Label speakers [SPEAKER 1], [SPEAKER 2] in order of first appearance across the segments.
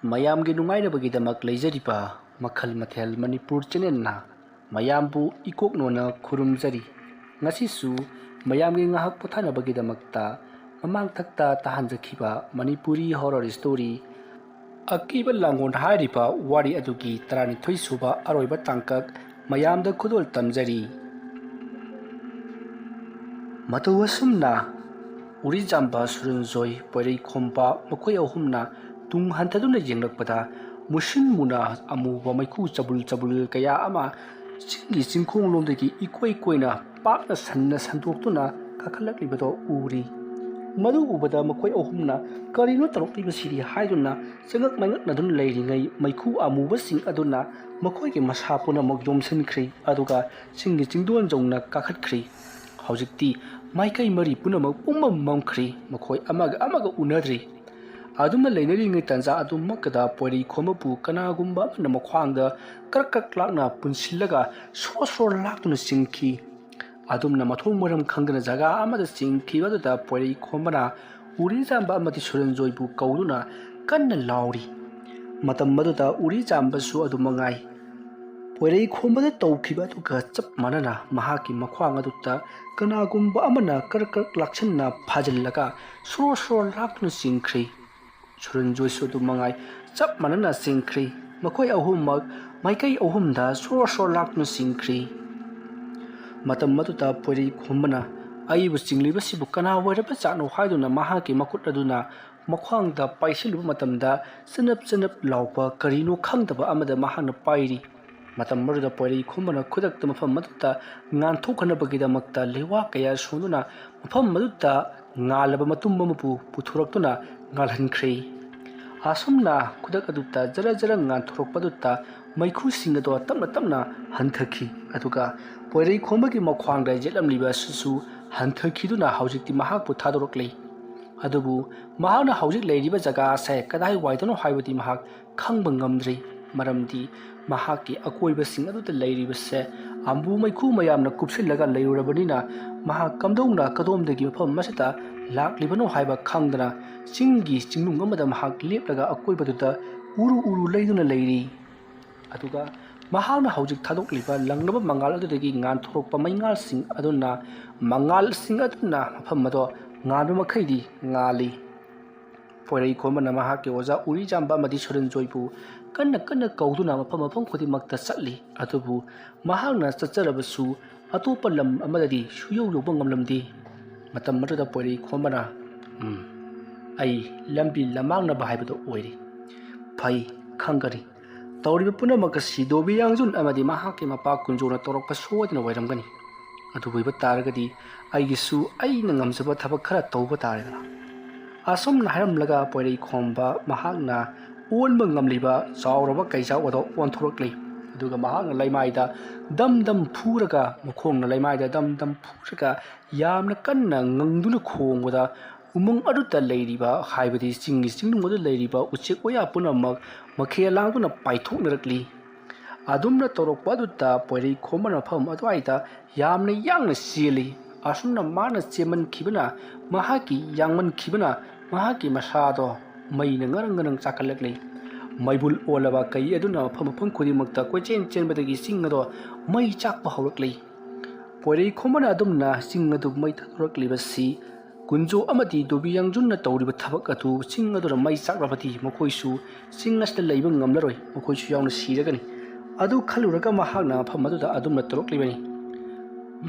[SPEAKER 1] ꯃꯌꯥꯝꯒꯤ ꯅꯨꯡꯉꯥꯏꯅꯕꯒꯤꯗꯃꯛ ꯂꯩꯖꯔꯤꯕ ꯃꯈꯜ ꯃꯊꯦꯜ ꯃꯅꯤꯄꯨꯔ ꯆꯦꯅꯦꯜꯅ ꯃꯌꯥꯝꯕꯨ ꯏꯀꯣꯛꯅꯣꯅ ꯈꯨꯔꯨꯝꯖꯔꯤ꯫ ꯉꯁꯤꯁꯨ ꯃꯌꯥꯝꯒꯤ ꯉꯥꯏꯍꯥꯛ ꯄꯣꯊꯥꯅꯕꯒꯤꯗꯃꯛꯇ ꯃꯃꯥꯡꯊꯛꯇ ꯇꯥꯍꯟꯖꯈꯤꯕ ꯃꯅꯤꯄꯨꯔꯤ ꯍꯣꯔꯔ ꯁ꯭ꯇꯣꯔꯤ ꯑꯀꯤꯕ ꯂꯥꯡꯒꯣꯜ ꯍꯥꯏꯔꯤꯕ ꯋꯥꯔꯤ ꯑꯗꯨꯒꯤ 12 ꯁꯨꯕ ꯑꯔꯣꯏꯕ ꯇꯥꯡꯀꯛ ꯃꯌꯥꯝꯗ ꯈꯨꯗꯣꯜ ꯇꯝꯖꯔꯤ꯫ ꯃꯇꯧ ꯑꯁꯨꯝꯅ ꯎꯔꯤꯖꯥꯝꯕ, ꯁꯨꯔꯟꯖꯣꯏ, ꯄꯣꯏꯔꯩꯈꯣꯝꯕ ꯃꯈꯣꯏ ꯑꯍꯨꯝꯅ ꯇꯨꯡ ꯍꯟꯊꯗꯨꯅ ꯌꯦꯡꯂꯛꯄꯗ ꯃꯨꯁꯤꯟ ꯃꯨꯅ ꯑꯃꯨꯕ ꯃꯩꯈꯨ ꯆꯕꯨꯜ ꯆꯕꯨꯜ ꯀꯌꯥ ꯑꯃ ꯆꯤꯡꯒꯤ ꯆꯤꯡꯈꯣꯡꯂꯣꯝꯗꯒꯤ ꯏꯀꯣꯏ ꯀꯣꯏꯅ ꯄꯥꯛꯅ ꯁꯟꯅ ꯁꯟꯗꯣꯛꯇꯨꯅ ꯀꯥꯈꯠꯂꯛꯂꯤꯕꯗꯣ ꯎꯔꯤ꯫ ꯃꯗꯨ ꯎꯕꯗ ꯃꯈꯣꯏ ꯑꯍꯨꯝꯅ ꯀꯔꯤꯅꯣ ꯇꯧꯔꯛꯂꯤꯕꯁꯤꯗꯤ ꯍꯥꯏꯗꯨꯅ ꯆꯉꯛ ꯃꯉꯛꯅꯗꯨꯅ ꯂꯩꯔꯤꯉꯩ ꯃꯩꯈꯨ ꯑꯃꯨꯕꯁꯤꯡ ꯑꯗꯨꯅ ꯃꯈꯣꯏꯒꯤ ꯃꯁꯥ ꯄꯨꯝꯅꯃꯛ ꯌꯣꯝꯁꯤꯟꯈ꯭ꯔꯤ ꯑꯗꯨꯒ ꯆꯤꯡꯒꯤ ꯆꯤꯡꯗꯣꯟ ꯌꯧꯅ ꯀꯥꯈꯠꯈ꯭ꯔꯤ꯫ ꯍꯧꯖꯤꯛꯇꯤ ꯃꯥꯏꯀꯩ ꯃꯔꯤ ꯄꯨꯝꯅꯃꯛ ꯄꯨꯝꯃꯝ ꯃꯝꯈ꯭ꯔꯤ, ꯃꯈꯣꯏ ꯑꯃꯒ ꯎꯅꯗ꯭ꯔꯤ꯫ ꯑꯗꯨꯝꯅ ꯂꯩꯅꯔꯤꯉꯩ ꯇꯥꯟꯖꯥ ꯑꯗꯨꯃꯛꯇꯗ ꯄꯣꯏꯔꯩꯈꯣꯝꯕꯕꯨ ꯀꯅꯥꯒꯨꯝꯕ ꯑꯃꯅ ꯃꯈ꯭ꯋꯥꯡꯗ ꯀ꯭ꯔꯛ ꯀ꯭ꯔꯛ ꯂꯥꯛꯅ ꯄꯨꯟꯁꯤꯜꯂꯒ ꯁꯣꯔ ꯁꯣꯔ ꯂꯥꯛꯇꯨꯅ ꯆꯤꯡꯈꯤ꯫ ꯑꯗꯨꯝꯅ ꯃꯊꯣꯡ ꯃꯔꯝ ꯈꯪꯗꯅ ꯖꯒꯥ ꯑꯃꯗ ꯆꯤꯡꯈꯤꯕ ꯑꯗꯨꯗ ꯄꯣꯏꯔꯩꯈꯣꯝꯕꯅ ꯎꯔꯤꯖꯥꯝꯕ ꯑꯃꯗꯤ ꯁꯨꯔꯟꯖꯣꯏꯕꯨ ꯀꯧꯗꯨꯅ ꯀꯟꯅ ꯂꯥꯎꯔꯤ꯫ ꯃꯇꯝ ꯑꯗꯨꯗ ꯎꯔꯤꯖꯥꯝꯕꯁꯨ ꯑꯗꯨꯃꯉꯥꯏ ꯄꯣꯏꯔꯩꯈꯣꯝꯕꯗ ꯇꯧꯈꯤꯕ ꯑꯗꯨꯒ ꯆꯞ ꯃꯥꯟꯅꯅ ꯃꯍꯥꯛꯀꯤ ꯃꯈ꯭ꯋꯥꯡ ꯑꯗꯨꯗ ꯀꯅꯥꯒꯨꯝꯕ ꯑꯃꯅ ꯀ꯭ꯔꯛ ꯀ꯭ꯔꯛ ꯂꯥꯛꯁꯟꯅ ꯐꯥꯖꯤꯜꯂꯒ ꯁꯣꯔ ꯁꯣꯔ ꯂꯥꯛꯇꯨꯅ ꯆꯤꯡꯈ꯭ꯔꯤ꯫ ꯁꯨꯔꯟꯖꯣꯏꯁꯨ ꯑꯗꯨꯃꯉꯥꯏ ꯆꯞ ꯃꯥꯟꯅꯅ ꯆꯤꯡꯈ꯭ꯔꯤ꯫ ꯃꯈꯣꯏ ꯑꯍꯨꯝꯃꯛ ꯃꯥꯏꯀꯩ ꯑꯍꯨꯝꯗ ꯁꯣꯔ ꯁꯣꯔ ꯂꯥꯛꯇꯨꯅ ꯆꯤꯡꯈ꯭ꯔꯤ꯫ ꯃꯇꯝ ꯑꯗꯨꯗ ꯄꯣꯏꯔꯩꯈꯣꯝꯕꯅ ꯑꯩꯕꯨ ꯆꯤꯡꯂꯤꯕꯁꯤꯕꯨ ꯀꯅꯥ ꯑꯣꯏꯔꯕꯖꯥꯠꯅꯣ ꯍꯥꯏꯗꯨꯅ ꯃꯍꯥꯛꯀꯤ ꯃꯈꯨꯠ ꯑꯗꯨꯅ ꯃꯈ꯭ꯋꯥꯡꯗ ꯄꯥꯏꯁꯤꯜꯂꯨꯕ ꯃꯇꯝꯗ ꯆꯅꯞ ꯆꯅꯞ ꯂꯥꯎꯕ ꯀꯔꯤꯅꯣ ꯈꯪꯗꯕ ꯑꯃꯗ ꯃꯍꯥꯛꯅ ꯄꯥꯏꯔꯤ꯫ ꯃꯇꯝ ꯑꯗꯨꯗ ꯄꯣꯏꯔꯩꯈꯣꯝꯕꯅ ꯈꯨꯗꯛꯇ ꯃꯐꯝ ꯑꯗꯨꯗ ꯉꯥꯟꯊꯣꯛꯍꯟꯅꯕꯒꯤꯗꯃꯛꯇ ꯂꯩꯋꯥ ꯀꯌꯥ ꯁꯣꯟꯗꯨꯅ ꯃꯐꯝ ꯑꯗꯨꯗ ꯉꯥꯜꯂꯕ ꯃꯇꯨꯝ ꯑꯃꯕꯨ ꯄꯨꯊꯣꯔꯛꯇꯨꯅ ꯉꯥꯜꯍꯟꯈ꯭ꯔꯤ꯫ ꯑꯁꯨꯝꯅ ꯈꯨꯗꯛ ꯑꯗꯨꯗ ꯖꯔ ꯖꯔ ꯉꯥꯟꯊꯣꯔꯛꯄꯗꯨꯗ ꯃꯩꯈꯨꯁꯤꯡ ꯑꯗꯣ ꯇꯞꯅ ꯇꯞꯅ ꯍꯟꯊꯈꯤ ꯑꯗꯨꯒ ꯄꯣꯏꯔꯩꯈꯣꯝꯕꯒꯤ ꯃꯈ꯭ꯋꯥꯡꯗ ꯌꯦꯠꯂꯝꯂꯤꯕ ꯑꯁꯤꯁꯨ ꯍꯟꯊꯈꯤꯗꯨꯅ ꯍꯧꯖꯤꯛꯇꯤ ꯃꯍꯥꯛꯄꯨ ꯊꯥꯗꯣꯔꯛꯂꯤ꯫ ꯑꯗꯨꯕꯨ ꯃꯍꯥꯛꯅ ꯍꯧꯖꯤꯛ ꯂꯩꯔꯤꯕ ꯖꯒꯥ ꯑꯁꯦ ꯀꯗꯥꯏꯋꯥꯏꯗꯅꯣ ꯍꯥꯏꯕꯗꯤ ꯃꯍꯥꯛ ꯈꯪꯕ ꯉꯝꯗ꯭ꯔꯤ, ꯃꯔꯝꯗꯤ ꯃꯍꯥꯛꯀꯤ ꯑꯀꯣꯏꯕꯁꯤꯡ ꯑꯗꯨꯗ ꯂꯩꯔꯤꯕꯁꯦ ꯑꯝꯕꯨ ꯃꯩꯈꯨ ꯃꯌꯥꯝꯅ ꯀꯨꯞꯁꯤꯜꯂꯒ ꯂꯩꯔꯨꯔꯕꯅꯤꯅ ꯃꯍꯥꯛ ꯀꯝꯗꯧꯅ ꯀꯗꯣꯝꯗꯒꯤ ꯃꯐꯝ ꯑꯁꯤꯗ ꯂꯥꯛꯂꯤꯕꯅꯣ ꯍꯥꯏꯕ ꯈꯪꯗꯅ ꯆꯤꯡꯒꯤ ꯆꯤꯡꯅꯨꯡ ꯑꯃꯗ ꯃꯍꯥꯛ ꯂꯦꯞꯂꯒ ꯑꯀꯣꯏꯕꯗꯨꯗ ꯎꯔꯨ ꯂꯩꯗꯨꯅ ꯂꯩꯔꯤ꯫ ꯑꯗꯨꯒ ꯃꯍꯥꯛꯅ ꯍꯧꯖꯤꯛ ꯊꯥꯗꯣꯛꯂꯤꯕ ꯂꯪꯂꯕ ꯃꯉꯥꯜ ꯑꯗꯨꯗꯒꯤ ꯉꯥꯟꯊꯣꯔꯛꯄ ꯃꯩꯉꯥꯜꯁꯤꯡ ꯑꯗꯨꯅ ꯃꯐꯝ ꯑꯗꯣ ꯉꯥꯟꯕ ꯃꯈꯩꯗꯤ ꯉꯥꯜꯂꯤ꯫ ꯄꯣꯏꯔꯩꯈꯣꯝꯕꯅ ꯃꯍꯥꯛꯀꯤ ꯑꯣꯖꯥ ꯎꯔꯤꯖꯥꯝꯕ ꯑꯃꯗꯤ ꯁꯨꯔꯟꯖꯣꯏꯕꯨ ꯀꯟꯅ ꯀꯧꯗꯨꯅ ꯃꯐꯝ ꯈꯨꯗꯤꯡꯃꯛꯇ ꯆꯠꯂꯤ꯫ ꯑꯗꯨꯕꯨ ꯃꯍꯥꯛꯅ ꯆꯠꯆꯔꯕꯁꯨ ꯑꯇꯣꯞꯄ ꯂꯝ ꯑꯃꯗꯗꯤ ꯁꯨꯡꯌꯧ ꯌꯧꯕ ꯉꯝꯂꯝꯗꯦ꯫ ꯃꯇꯝ ꯑꯗꯨꯗ ꯄꯣꯏꯔꯩꯈꯣꯝꯕꯅ ꯑꯩ ꯂꯝꯕꯤ ꯂꯝꯃꯥꯡꯅꯕ ꯍꯥꯏꯕꯗꯣ ꯑꯣꯏꯔꯤ, ꯐꯩ ꯈꯪꯒꯅꯤ, ꯇꯧꯔꯤꯕ ꯄꯨꯝꯅꯃꯛ ꯑꯁꯤ ꯗꯣꯕꯤꯌꯥꯡꯖꯨꯟ ꯑꯃꯗꯤ ꯃꯍꯥꯛꯀꯤ ꯃꯄꯥ ꯀꯨꯟꯖꯣꯅ ꯇꯧꯔꯛꯄ ꯁꯣꯏꯗꯅ ꯑꯣꯏꯔꯝꯒꯅꯤ꯫ ꯑꯗꯨꯕꯨ ꯑꯣꯏꯕ ꯇꯥꯔꯒꯗꯤ ꯑꯩꯒꯤꯁꯨ ꯑꯩꯅ ꯉꯝꯖꯕ ꯊꯕꯛ ꯈꯔ ꯇꯧꯕ ꯇꯥꯔꯦꯗꯅ꯫ ꯑꯁꯨꯝꯅ ꯍꯥꯏꯔꯝꯂꯒ ꯄꯣꯏꯔꯩꯈꯣꯝꯕ ꯃꯍꯥꯛꯅ ꯑꯣꯟꯕ ꯉꯝꯂꯤꯕ ꯆꯥꯎꯔꯕ ꯀꯩꯖꯥꯎ ꯑꯗꯣ ꯑꯣꯟꯊꯣꯔꯛꯂꯤ꯫ ꯑꯗꯨꯒ ꯃꯍꯥꯛꯅ ꯂꯩꯃꯥꯏꯗ ꯗꯝ ꯗꯝ ꯐꯨꯔꯒ ꯃꯈꯣꯡꯅ ꯂꯩꯃꯥꯏꯗ ꯗꯝ ꯗꯝ ꯐꯨꯔꯒ ꯌꯥꯝꯅ ꯀꯟꯅ ꯉꯪꯗꯨꯅ ꯈꯣꯡꯕꯗ ꯎꯃꯪ ꯑꯗꯨꯗ ꯂꯩꯔꯤꯕ ꯍꯥꯏꯕꯗꯤ ꯆꯤꯡꯒꯤ ꯆꯤꯡꯅꯨꯡ ꯑꯗꯨꯗ ꯂꯩꯔꯤꯕ ꯎꯆꯦꯛ ꯋꯥꯌꯥ ꯄꯨꯝꯅꯃꯛ ꯃꯈꯦꯜ ꯂꯥꯡꯗꯨꯅ ꯄꯥꯏꯊꯣꯛꯅꯔꯛꯂꯤ꯫ ꯑꯗꯨꯝꯅ ꯇꯧꯔꯛꯄ ꯑꯗꯨꯗ ꯄꯣꯏꯔꯩꯈꯣꯝꯕꯅ ꯃꯐꯝ ꯑꯗꯨꯋꯥꯏꯗ ꯌꯥꯝꯅ ꯌꯥꯡꯅ ꯆꯦꯜꯂꯤ꯫ ꯑꯁꯨꯝꯅ ꯃꯥꯅ ꯆꯦꯟꯃꯟꯈꯤꯕꯅ ꯌꯥꯡꯃꯟꯈꯤꯕꯅ ꯃꯍꯥꯛꯀꯤ ꯃꯁꯥꯗꯣ ꯃꯩꯅ ꯉꯔꯪ ꯉꯔꯪ ꯆꯥꯛꯈꯠꯂꯛꯂꯤ꯫ ꯃꯩꯕꯨꯜ ꯑꯣꯜꯂꯕ ꯀꯩ ꯑꯗꯨꯅ ꯃꯐꯝ ꯈꯨꯗꯤꯡꯃꯛꯇ ꯀꯣꯏꯆꯦꯟ ꯆꯦꯟꯕꯗꯒꯤ ꯆꯤꯡ ꯑꯗꯣ ꯃꯩ ꯆꯥꯛꯄ ꯍꯧꯔꯛꯂꯤ꯫ ꯄꯣꯏꯔꯩꯈꯣꯝꯕꯅ ꯑꯗꯨꯝꯅ ꯆꯤꯡ ꯑꯗꯨ ꯃꯩ ꯊꯥꯗꯣꯔꯛꯂꯤꯕꯁꯤ ꯀꯨꯟꯖꯣ ꯑꯃꯗꯤ ꯗꯣꯕꯤꯌꯥꯡꯖꯨꯟꯅ ꯇꯧꯔꯤꯕ ꯊꯕꯛ ꯑꯗꯨ ꯆꯤꯡ ꯑꯗꯨꯅ ꯃꯩ ꯆꯥꯛꯂꯕꯗꯤ ꯃꯈꯣꯏꯁꯨ ꯆꯤꯡ ꯑꯁꯤꯗ ꯂꯩꯕ ꯉꯝꯂꯔꯣꯏ, ꯃꯈꯣꯏꯁꯨ ꯌꯥꯎꯅ ꯁꯤꯔꯒꯅꯤ꯫ ꯑꯗꯨ ꯈꯜꯂꯨꯔꯒ ꯃꯍꯥꯛꯅ ꯃꯐꯝ ꯑꯗꯨꯗ ꯑꯗꯨꯝꯅ ꯇꯧꯔꯛꯂꯤꯕꯅꯤ꯫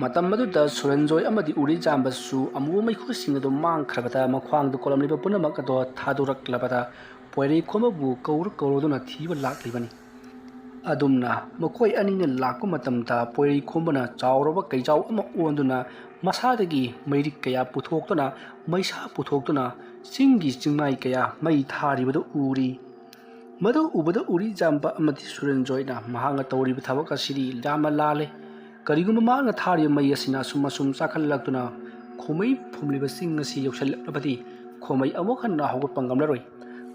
[SPEAKER 1] ꯃꯇꯝ ꯑꯗꯨꯗ ꯁꯨꯔꯟꯖꯣꯏ ꯑꯃꯗꯤ ꯎꯔꯤꯖꯥꯝꯕꯁꯨ ꯑꯃꯨꯕ ꯃꯩꯈꯨꯁꯤꯡ ꯑꯗꯨ ꯃꯥꯡꯈ꯭ꯔꯕꯗ ꯃꯈ꯭ꯋꯥꯡꯗ ꯀꯣꯜꯂꯝꯂꯤꯕ ꯄꯨꯝꯅꯃꯛ ꯑꯗꯣ ꯊꯥꯗꯣꯔꯛꯂꯕꯗ ꯄꯣꯏꯔꯩꯈꯣꯝꯕꯕꯨ ꯀꯧꯔꯗꯨꯅ ꯊꯤꯕ ꯂꯥꯛꯂꯤꯕꯅꯤ꯫ ꯑꯗꯨꯝꯅ ꯃꯈꯣꯏ ꯑꯅꯤꯅ ꯂꯥꯛꯄ ꯃꯇꯝꯗ ꯄꯣꯏꯔꯩꯈꯣꯝꯕꯅ ꯆꯥꯎꯔꯕ ꯀꯩꯖꯥꯎ ꯑꯃ ꯑꯣꯟꯗꯨꯅ ꯃꯁꯥꯗꯒꯤ ꯃꯩꯔꯤꯛ ꯀꯌꯥ ꯄꯨꯊꯣꯛꯇꯨꯅ ꯃꯩꯁꯥ ꯄꯨꯊꯣꯛꯇꯨꯅ ꯆꯤꯡꯒꯤ ꯆꯤꯡꯃꯥꯏ ꯀꯌꯥ ꯃꯩ ꯊꯥꯔꯤꯕꯗꯨ ꯎꯔꯤ꯫ ꯃꯗꯨ ꯎꯕꯗ ꯎꯔꯤꯖꯥꯝꯕ ꯑꯃꯗꯤ ꯁꯨꯔꯟꯖꯣꯏꯅ ꯃꯍꯥꯛꯅ ꯇꯧꯔꯤꯕ ꯊꯕꯛ ꯑꯁꯤꯗꯤ ꯌꯥꯝꯅ ꯂꯥꯜꯂꯦ, ꯀꯔꯤꯒꯨꯝꯕ ꯃꯍꯥꯛꯅ ꯊꯥꯔꯤꯕ ꯃꯩ ꯑꯁꯤꯅ ꯑꯁꯨꯝ ꯆꯥꯛꯈꯠꯂꯛꯇꯨꯅ ꯈꯣꯃꯩ ꯐꯨꯝꯂꯤꯕ ꯆꯤꯡ ꯑꯁꯤ ꯌꯧꯁꯤꯜꯂꯛꯂꯕꯗꯤ ꯈꯣꯃꯩ ꯑꯃꯨꯛ ꯍꯟꯅ ꯍꯧꯒꯠꯄ ꯉꯝꯂꯔꯣꯏ꯫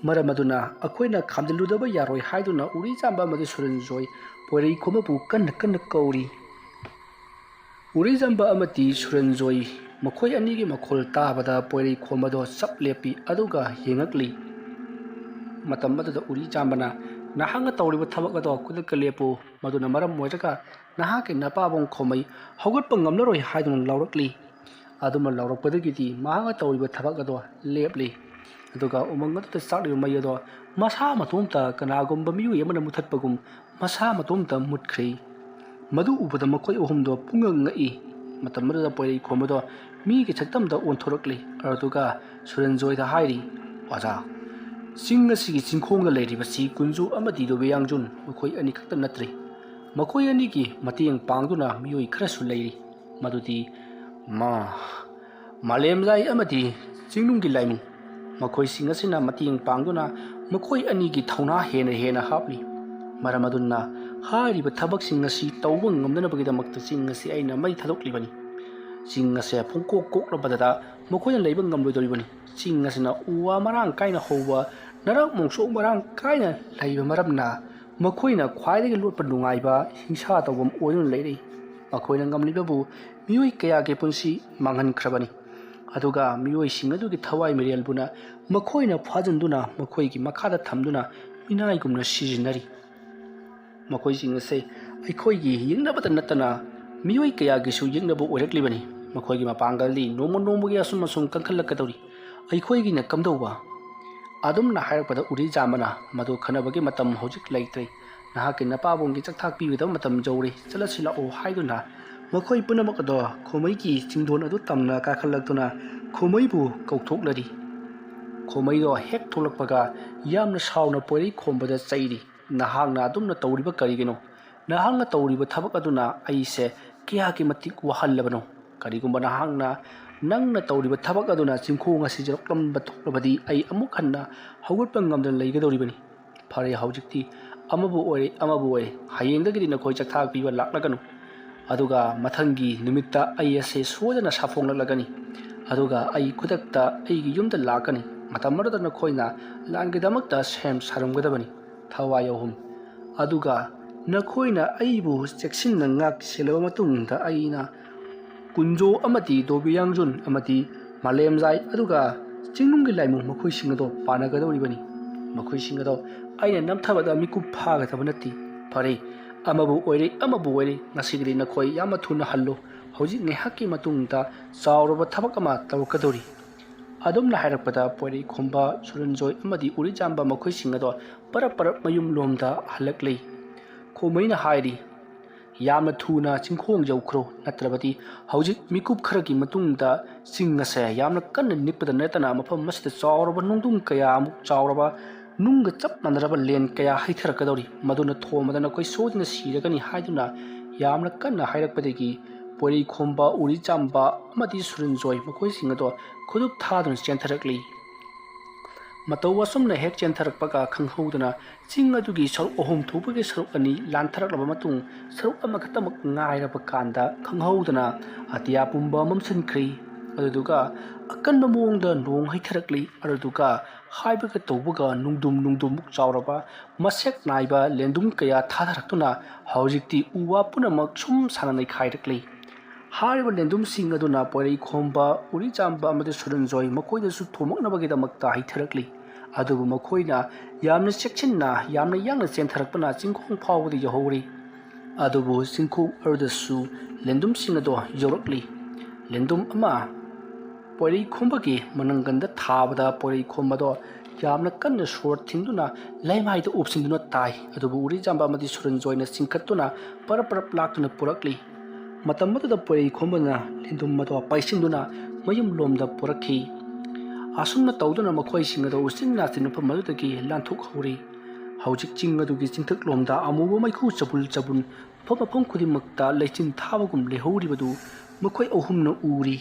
[SPEAKER 1] ꯃꯔꯝ ꯑꯗꯨꯅ ꯑꯩꯈꯣꯏꯅ ꯈꯥꯝꯖꯤꯜꯂꯨꯗꯕ ꯌꯥꯔꯣꯏ ꯍꯥꯏꯗꯨꯅ ꯎꯔꯤꯖꯥꯝꯕ ꯑꯃꯗꯤ ꯁꯨꯔꯟꯖꯣꯏ ꯄꯣꯏꯔꯩꯈꯣꯝꯕꯕꯨ ꯀꯟꯅ ꯀꯧꯔꯤ꯫ ꯎꯔꯤꯖꯥꯝꯕ ꯑꯃꯗꯤ ꯁꯨꯔꯟꯖꯣꯏ ꯃꯈꯣꯏ ꯑꯅꯤꯒꯤ ꯃꯈꯣꯜ ꯇꯥꯕꯗ ꯄꯣꯏꯔꯩꯈꯣꯝꯕꯗꯣ ꯆꯞ ꯂꯦꯞꯄꯤ ꯑꯗꯨꯒ ꯌꯦꯡꯉꯛꯂꯤ꯫ ꯃꯇꯝ ꯑꯗꯨꯗ ꯎꯔꯤ ꯆꯥꯝꯕꯅ ꯅꯍꯥꯛꯅ ꯇꯧꯔꯤꯕ ꯊꯕꯛ ꯑꯗꯣ ꯈꯨꯗꯛꯇ ꯂꯦꯞꯄꯨ ꯃꯗꯨꯅ ꯃꯔꯝ ꯑꯣꯏꯔꯒ ꯅꯍꯥꯛꯀꯤ ꯅꯄꯥꯕꯨꯡ ꯈꯣꯃꯩ ꯍꯧꯒꯠꯄ ꯉꯝꯂꯔꯣꯏ ꯍꯥꯏꯗꯨꯅ ꯂꯥꯎꯔꯛꯂꯤ ꯑꯗꯨꯝꯅ ꯂꯥꯎꯔꯛꯄꯗꯒꯤꯗꯤ ꯃꯍꯥꯛꯅ ꯇꯧꯔꯤꯕ ꯊꯕꯛ ꯑꯗꯣ ꯂꯦꯞꯂꯤ ꯑꯗꯨꯒ ꯎꯃꯪ ꯑꯗꯨꯗ ꯆꯥꯛꯂꯤꯕ ꯃꯩ ꯑꯗꯣ ꯃꯁꯥ ꯃꯇꯣꯝꯇ ꯀꯅꯥꯒꯨꯝꯕ ꯃꯤꯑꯣꯏ ꯑꯃꯅ ꯃꯨꯊꯠꯄꯒꯨꯝ ꯃꯁꯥ ꯃꯇꯣꯝꯇ ꯃꯨꯠꯈ꯭ꯔꯦ ꯃꯗꯨ ꯎꯕꯗ ꯃꯈꯣꯏ ꯑꯍꯨꯝꯗꯣ ꯄꯨꯡꯉꯛ ꯉꯛꯏ ꯃꯇꯝ ꯑꯗꯨꯗ ꯄꯣꯏꯔꯩ ꯈꯣꯝꯕꯗꯣ ꯃꯤꯒꯤ ꯁꯛꯇꯝꯗ ꯑꯣꯟꯊꯣꯔꯛꯂꯤ ꯑꯗꯨꯒ ꯁꯨꯔꯦꯟꯖꯣꯏꯗ ꯍꯥꯏꯔꯤ ꯑꯣꯖꯥ ꯆꯤꯡ ꯑꯁꯤꯒꯤ ꯆꯤꯡꯈꯣꯡꯗ ꯂꯩꯔꯤꯕꯁꯤ ꯀꯨꯟꯖꯨ ꯑꯃꯗꯤ ꯗꯣꯕꯤꯌꯥꯡꯖꯨꯟ ꯃꯈꯣꯏ ꯑꯅꯤ ꯈꯛꯇ ꯅꯠꯇ꯭ꯔꯤ ꯃꯈꯣꯏ ꯑꯅꯤꯒꯤ ꯃꯇꯦꯡ ꯄꯥꯡꯗꯨꯅ ꯃꯤꯑꯣꯏ ꯈꯔꯁꯨ ꯂꯩꯔꯤ ꯃꯗꯨꯗꯤ ꯃꯥꯂꯦꯝꯂꯥꯏ ꯑꯃꯗꯤ ꯆꯤꯡꯅꯨꯡꯒꯤ ꯂꯥꯏꯃꯨ ꯃꯈꯣꯏꯁꯤꯡ ꯑꯁꯤꯅ ꯃꯇꯦꯡ ꯄꯥꯡꯗꯨꯅ ꯃꯈꯣꯏ ꯑꯅꯤꯒꯤ ꯊꯧꯅꯥ ꯍꯦꯟꯅ ꯍꯥꯞꯂꯤ ꯃꯔꯝ ꯑꯗꯨꯅ ꯍꯥꯏꯔꯤꯕ ꯊꯕꯛꯁꯤꯡ ꯑꯁꯤ ꯇꯧꯕ ꯉꯝꯅꯅꯕꯒꯤꯗꯃꯛꯇ ꯆꯤꯡ ꯑꯁꯤ ꯑꯩꯅ ꯃꯩ ꯊꯥꯗꯣꯛꯂꯤꯕꯅꯤ ꯆꯤꯡ ꯑꯁꯤ ꯄꯨꯡꯀꯣꯛ ꯀꯣꯛꯂꯕꯗ ꯃꯈꯣꯏꯅ ꯂꯩꯕ ꯉꯝꯂꯣꯏꯗꯧꯔꯤꯕꯅꯤ ꯆꯤꯡ ꯑꯁꯤꯅ ꯎ ꯋꯥ ꯃꯔꯥꯡ ꯀꯥꯏꯅ ꯍꯧꯕ ꯅꯔꯛ ꯃꯣꯡꯁꯣꯛ ꯃꯔꯥꯡ ꯀꯥꯏꯅ ꯂꯩꯕ ꯃꯔꯝꯅ ꯃꯈꯣꯏꯅ ꯈ꯭ꯋꯥꯏꯗꯒꯤ ꯂꯣꯠꯄ ꯅꯨꯡꯉꯥꯏꯕ ꯍꯤꯡꯁꯥ ꯇꯧꯐꯝ ꯑꯣꯏꯗꯨꯅ ꯂꯩꯔꯤ ꯃꯈꯣꯏꯅ ꯉꯝꯂꯤꯕꯕꯨ ꯃꯤꯑꯣꯏ ꯀꯌꯥꯒꯤ ꯄꯨꯟꯁꯤ ꯃꯥꯡꯍꯟꯈ꯭ꯔꯕꯅꯤ ꯑꯗꯨꯒ ꯃꯤꯑꯣꯏꯁꯤꯡ ꯑꯗꯨꯒꯤ ꯊꯋꯥꯏ ꯃꯤꯔꯦꯜꯕꯨꯅ ꯃꯈꯣꯏꯅ ꯐꯥꯖꯤꯟꯗꯨꯅ ꯃꯈꯣꯏꯒꯤ ꯃꯈꯥꯗ ꯊꯝꯗꯨꯅ ꯃꯤꯅꯥꯏꯒꯨꯝꯅ ꯁꯤꯖꯤꯟꯅꯔꯤ ꯃꯈꯣꯏꯁꯤꯡ ꯑꯁꯤ ꯑꯩꯈꯣꯏꯒꯤ ꯌꯦꯡꯅꯕꯇ ꯅꯠꯇꯅ ꯃꯤꯑꯣꯏ ꯀꯌꯥꯒꯤꯁꯨ ꯌꯦꯡꯅꯕ ꯑꯣꯏꯔꯛꯂꯤꯕꯅꯤ ꯃꯈꯣꯏꯒꯤ ꯃꯄꯥꯡꯒꯜꯗꯤ ꯅꯣꯡꯃꯒꯤ ꯑꯁꯨꯝ ꯀꯟꯈꯠꯂꯛꯀꯗꯧꯔꯤ ꯑꯩꯈꯣꯏꯒꯤꯅ ꯀꯝꯗꯧꯕ ꯑꯗꯨꯝꯅ ꯍꯥꯏꯔꯛꯄꯗ ꯎꯔꯤ ꯆꯥꯝꯕꯅ ꯃꯗꯨ ꯈꯟꯅꯕꯒꯤ ꯃꯇꯝ ꯍꯧꯖꯤꯛ ꯂꯩꯇ꯭ꯔꯦ ꯅꯍꯥꯛꯀꯤ ꯅꯄꯥꯕꯨꯡꯒꯤ ꯆꯥꯛꯊꯥꯛ ꯄꯤꯒꯗꯕ ꯃꯇꯝ ꯌꯧꯔꯦ ꯆꯠꯂꯁꯤ ꯂꯥꯛꯑꯣ ꯍꯥꯏꯗꯨꯅ ꯃꯈꯣꯏ ꯄꯨꯝꯅꯃꯛ ꯑꯗꯣ ꯈꯣꯃꯩꯒꯤ ꯆꯤꯡꯗꯣꯟ ꯑꯗꯨ ꯇꯝꯅ ꯀꯥꯈꯠꯂꯛꯇꯨꯅ ꯈꯣꯃꯩꯕꯨ ꯀꯧꯊꯣꯛꯂꯔꯤ ꯈꯣꯃꯩꯗꯣ ꯍꯦꯛ ꯊꯣꯛꯂꯛꯄꯒ ꯌꯥꯝꯅ ꯁꯥꯎꯅ ꯄꯣꯏꯔꯩ ꯈꯣꯝꯕꯗ ꯆꯩꯔꯤ ꯅꯍꯥꯛꯅ ꯑꯗꯨꯝꯅ ꯇꯧꯔꯤꯕ ꯀꯔꯤꯒꯤꯅꯣ ꯅꯍꯥꯛꯅ ꯇꯧꯔꯤꯕ ꯊꯕꯛ ꯑꯗꯨꯅ ꯑꯩꯁꯦ ꯀꯌꯥꯒꯤ ꯃꯇꯤꯛ ꯋꯥꯍꯜꯂꯕꯅꯣ ꯀꯔꯤꯒꯨꯝꯕ ꯅꯪꯅ ꯇꯧꯔꯤꯕ ꯊꯕꯛ ꯑꯗꯨꯅ ꯆꯤꯡꯈꯣꯡ ꯑꯁꯤ ꯌꯧꯔꯛꯂꯝꯕ ꯊꯣꯛꯂꯕꯗꯤ ꯑꯩ ꯑꯃꯨꯛ ꯍꯟꯅ ꯍꯧꯒꯠꯄ ꯉꯝꯗꯅ ꯂꯩꯒꯗꯧꯔꯤꯕꯅꯤ ꯐꯔꯦ ꯍꯧꯖꯤꯛꯇꯤ ꯑꯃꯕꯨ ꯑꯣꯏꯔꯦ ꯍꯌꯦꯡꯗꯒꯤꯗꯤ ꯅꯈꯣꯏ ꯆꯥꯛꯊꯥꯛ ꯄꯤꯕ ꯂꯥꯛꯂꯒꯅꯨ ꯑꯗꯨꯒ ꯃꯊꯪꯒꯤ ꯅꯨꯃꯤꯠꯇ ꯑꯩ ꯑꯁꯦ ꯁꯣꯏꯗꯅ ꯁꯥꯐꯣꯡꯂꯛꯂꯒꯅꯤ ꯑꯗꯨꯒ ꯑꯩ ꯈꯨꯗꯛꯇ ꯑꯩꯒꯤ ꯌꯨꯝꯗ ꯂꯥꯛꯀꯅꯤ ꯃꯇꯝ ꯑꯗꯨꯗ ꯅꯈꯣꯏꯅ ꯂꯥꯟꯒꯤꯗꯃꯛꯇ ꯁꯦꯝ ꯁꯥꯔꯝꯒꯗꯕꯅꯤ ꯊꯋꯥꯏ ꯑꯍꯨꯝ ꯑꯗꯨꯒ ꯅꯈꯣꯏꯅ ꯑꯩꯕꯨ ꯆꯦꯛꯁꯤꯟꯅ ꯉꯥꯛ ꯁꯦꯜꯂꯕ ꯃꯇꯨꯡꯗ ꯑꯩꯅ ꯀꯨꯟꯖꯣ ꯑꯃꯗꯤ ꯗꯣꯕꯤꯌꯥꯡꯖꯨꯟ ꯑꯃꯗꯤ ꯃꯥꯂꯦꯝꯖꯥꯏ ꯑꯗꯨꯒ ꯆꯤꯡꯅꯨꯡꯒꯤ ꯂꯥꯏꯃꯨ ꯃꯈꯣꯏꯁꯤꯡ ꯑꯗꯣ ꯄꯥꯟꯅꯒꯗꯧꯔꯤꯕꯅꯤ ꯃꯈꯣꯏꯁꯤꯡ ꯑꯗꯣ ꯑꯩꯅ ꯅꯝꯊꯕꯗ ꯃꯤꯀꯨꯞ ꯐꯥꯒꯗꯕ ꯅꯠꯇꯦ ꯐꯔꯦ ꯑꯃꯕꯨ ꯑꯣꯏꯔꯦ ꯉꯁꯤꯒꯤꯗꯤ ꯅꯈꯣꯏ ꯌꯥꯝꯅ ꯊꯨꯅ ꯍꯜꯂꯨ ꯍꯧꯖꯤꯛ ꯉꯥꯏꯍꯥꯛꯀꯤ ꯃꯇꯨꯡꯗ ꯆꯥꯎꯔꯕ ꯊꯕꯛ ꯑꯃ ꯇꯧꯔꯛꯀꯗꯧꯔꯤ ꯑꯗꯨꯝꯅ ꯍꯥꯏꯔꯛꯄꯗ ꯄꯣꯏꯔꯩ ꯈꯣꯝꯕ ꯁꯨꯔꯟꯖꯣꯏ ꯑꯃꯗꯤ ꯎꯔꯤ ꯆꯥꯝꯕ ꯃꯈꯣꯏꯁꯤꯡ ꯑꯗꯣ ꯄꯔꯞ ꯃꯌꯨꯝ ꯂꯣꯝꯗ ꯍꯜꯂꯛꯂꯤ ꯈꯣꯃꯩꯅ ꯍꯥꯏꯔꯤ ꯌꯥꯝꯅ ꯊꯨꯅ ꯆꯤꯡꯈꯣꯡ ꯌꯧꯈ꯭ꯔꯣ ꯅꯠꯇ꯭ꯔꯕꯗꯤ ꯍꯧꯖꯤꯛ ꯃꯤꯀꯨꯞ ꯈꯔꯒꯤ ꯃꯇꯨꯡꯗ ꯆꯤꯡ ꯑꯁꯦ ꯌꯥꯝꯅ ꯀꯟꯅ ꯅꯤꯛꯄꯗ ꯅꯠꯇꯅ ꯃꯐꯝ ꯑꯁꯤꯗ ꯆꯥꯎꯔꯕ ꯅꯨꯡꯗꯨꯡ ꯀꯌꯥꯃꯨꯛ ꯆꯥꯎꯔꯕ ꯅꯨꯡꯒ ꯆꯞ ꯃꯥꯟꯅꯔꯕ ꯂꯦꯟ ꯀꯌꯥ ꯍꯩꯊꯔꯛꯀꯗꯧꯔꯤ ꯃꯗꯨꯅ ꯊꯣꯝꯕꯗ ꯅꯈꯣꯏ ꯁꯣꯏꯗꯅ ꯁꯤꯔꯒꯅꯤ ꯍꯥꯏꯗꯨꯅ ꯌꯥꯝꯅ ꯀꯟꯅ ꯍꯥꯏꯔꯛꯄꯗꯒꯤ ꯄꯣꯏꯔꯩ ꯈꯣꯝꯕ ꯎꯔꯤ ꯆꯥꯝꯕ ꯑꯃꯗꯤ ꯁꯨꯔꯟꯖꯣꯏ ꯃꯈꯣꯏꯁꯤꯡ ꯑꯗꯣ ꯈꯨꯗꯨꯞ ꯊꯥꯗꯨꯅ ꯆꯦꯟꯊꯔꯛꯂꯤ ꯃꯇꯧ ꯑꯁꯨꯝꯅ ꯍꯦꯛ ꯆꯦꯟꯊꯔꯛꯄꯒ ꯈꯪꯍꯧꯗꯅ ꯆꯤꯡ ꯑꯗꯨꯒꯤ ꯁꯔꯨꯛ ꯑꯍꯨꯝ ꯊꯣꯛꯄꯒꯤ ꯁꯔꯨꯛ ꯑꯅꯤ ꯂꯥꯟꯊꯔꯛꯂꯕ ꯃꯇꯨꯡ ꯁꯔꯨꯛ ꯑꯃꯈꯛꯇꯃꯛ ꯉꯥꯏꯔꯕ ꯀꯥꯟꯗ ꯈꯪꯍꯧꯗꯅ ꯑꯇꯤꯌꯥ ꯄꯨꯝꯕ ꯃꯝꯁꯤꯟꯈ꯭ꯔꯤ ꯑꯗꯨꯗꯨꯒ ꯑꯀꯟꯕ ꯃꯑꯣꯡꯗ ꯅꯣꯡ ꯍꯩꯊꯔꯛꯂꯤ ꯑꯗꯨꯗꯨꯒ ꯍꯥꯏꯕꯒ ꯇꯧꯕꯒ ꯅꯨꯡꯗꯨꯝꯃꯨꯛ ꯆꯥꯎꯔꯕ ꯃꯁꯦꯛ ꯅꯥꯏꯕ ꯂꯦꯟꯗꯨꯝ ꯀꯌꯥ ꯊꯥꯊꯔꯛꯇꯨꯅ ꯍꯧꯖꯤꯛꯇꯤ ꯎ ꯋꯥ ꯄꯨꯝꯅꯃꯛ ꯁꯨꯝ ꯁꯥꯟꯅ ꯅꯩꯈꯥꯏꯔꯛꯂꯤ ꯍꯥꯏꯔꯤꯕ ꯂꯦꯟꯗꯨꯝꯁꯤꯡ ꯑꯗꯨꯅ ꯄꯣꯏꯔꯩ ꯈꯣꯝꯕ ꯎꯔꯤ ꯆꯥꯝꯕ ꯑꯃꯗꯤ ꯁꯨꯔꯟꯖꯣꯏ ꯃꯈꯣꯏꯗꯁꯨ ꯊꯣꯝꯃꯛꯅꯕꯒꯤꯗꯃꯛꯇ ꯍꯩꯊꯔꯛꯂꯤ ꯑꯗꯨꯕꯨ ꯃꯈꯣꯏꯅ ꯌꯥꯝꯅ ꯆꯦꯛꯁꯤꯟꯅ ꯌꯥꯝꯅ ꯌꯥꯡꯅ ꯆꯦꯟꯊꯔꯛꯄꯅ ꯆꯤꯡꯈꯣꯡ ꯐꯥꯎꯕꯗ ꯌꯧꯍꯧꯔꯤ ꯑꯗꯨꯕꯨ ꯆꯤꯡꯈꯣꯡ ꯑꯗꯨꯗꯁꯨ ꯂꯦꯟꯗꯨꯝꯁꯤꯡ ꯑꯗꯣ ꯌꯧꯔꯛꯂꯤ ꯂꯦꯟꯗꯨꯝ ꯑꯃ ꯄꯣꯏꯔꯩ ꯈꯣꯝꯕꯒꯤ ꯃꯅꯪꯒꯟꯗ ꯊꯥꯕꯗ ꯄꯣꯏꯔꯩ ꯈꯣꯝꯕꯗꯣ ꯌꯥꯝꯅ ꯀꯟꯅ ꯁꯣꯔ ꯊꯤꯡꯗꯨꯅ ꯂꯩꯃꯥꯏꯗ ꯎꯞꯁꯤꯟꯗꯨꯅ ꯇꯥꯏ ꯑꯗꯨꯕꯨ ꯎꯔꯤ ꯆꯥꯝꯕ ꯑꯃꯗꯤ ꯁꯨꯔꯟꯖꯣꯏꯅ ꯆꯤꯡꯈꯠꯇꯨꯅ ꯄꯔꯞ ꯂꯥꯛꯇꯨꯅ ꯄꯨꯔꯛꯂꯤ ꯃꯇꯝ ꯑꯗꯨꯗ ꯄꯣꯏꯔꯩ ꯈꯣꯝꯕꯅ ꯂꯦꯟꯗꯨꯝ ꯑꯗꯣ ꯄꯥꯏꯁꯤꯟꯗꯨꯅ ꯃꯌꯨꯝ ꯂꯣꯝꯗ ꯄꯨꯔꯛꯈꯤ ꯑꯁꯨꯝꯅ ꯇꯧꯗꯨꯅ ꯃꯈꯣꯏꯁꯤꯡ ꯑꯗꯣ ꯎꯆꯤꯟ ꯅꯥꯆꯤꯟ ꯃꯐꯝ ꯑꯗꯨꯗꯒꯤ ꯂꯥꯟꯊꯣꯛꯍꯧꯔꯤ ꯍꯧꯖꯤꯛ ꯆꯤꯡ ꯑꯗꯨꯒꯤ ꯆꯤꯡꯊꯛꯂꯣꯝꯗ ꯑꯃꯨꯕ ꯃꯩꯈꯨ ꯆꯕꯨꯟ ꯃꯐꯝ ꯈꯨꯗꯤꯡꯃꯛꯇ ꯂꯩꯆꯤꯟ ꯊꯥꯕꯒꯨꯝ ꯂꯩꯍꯧꯔꯤꯕꯗꯨ ꯃꯈꯣꯏ ꯑꯍꯨꯝꯅ ꯎꯔꯤ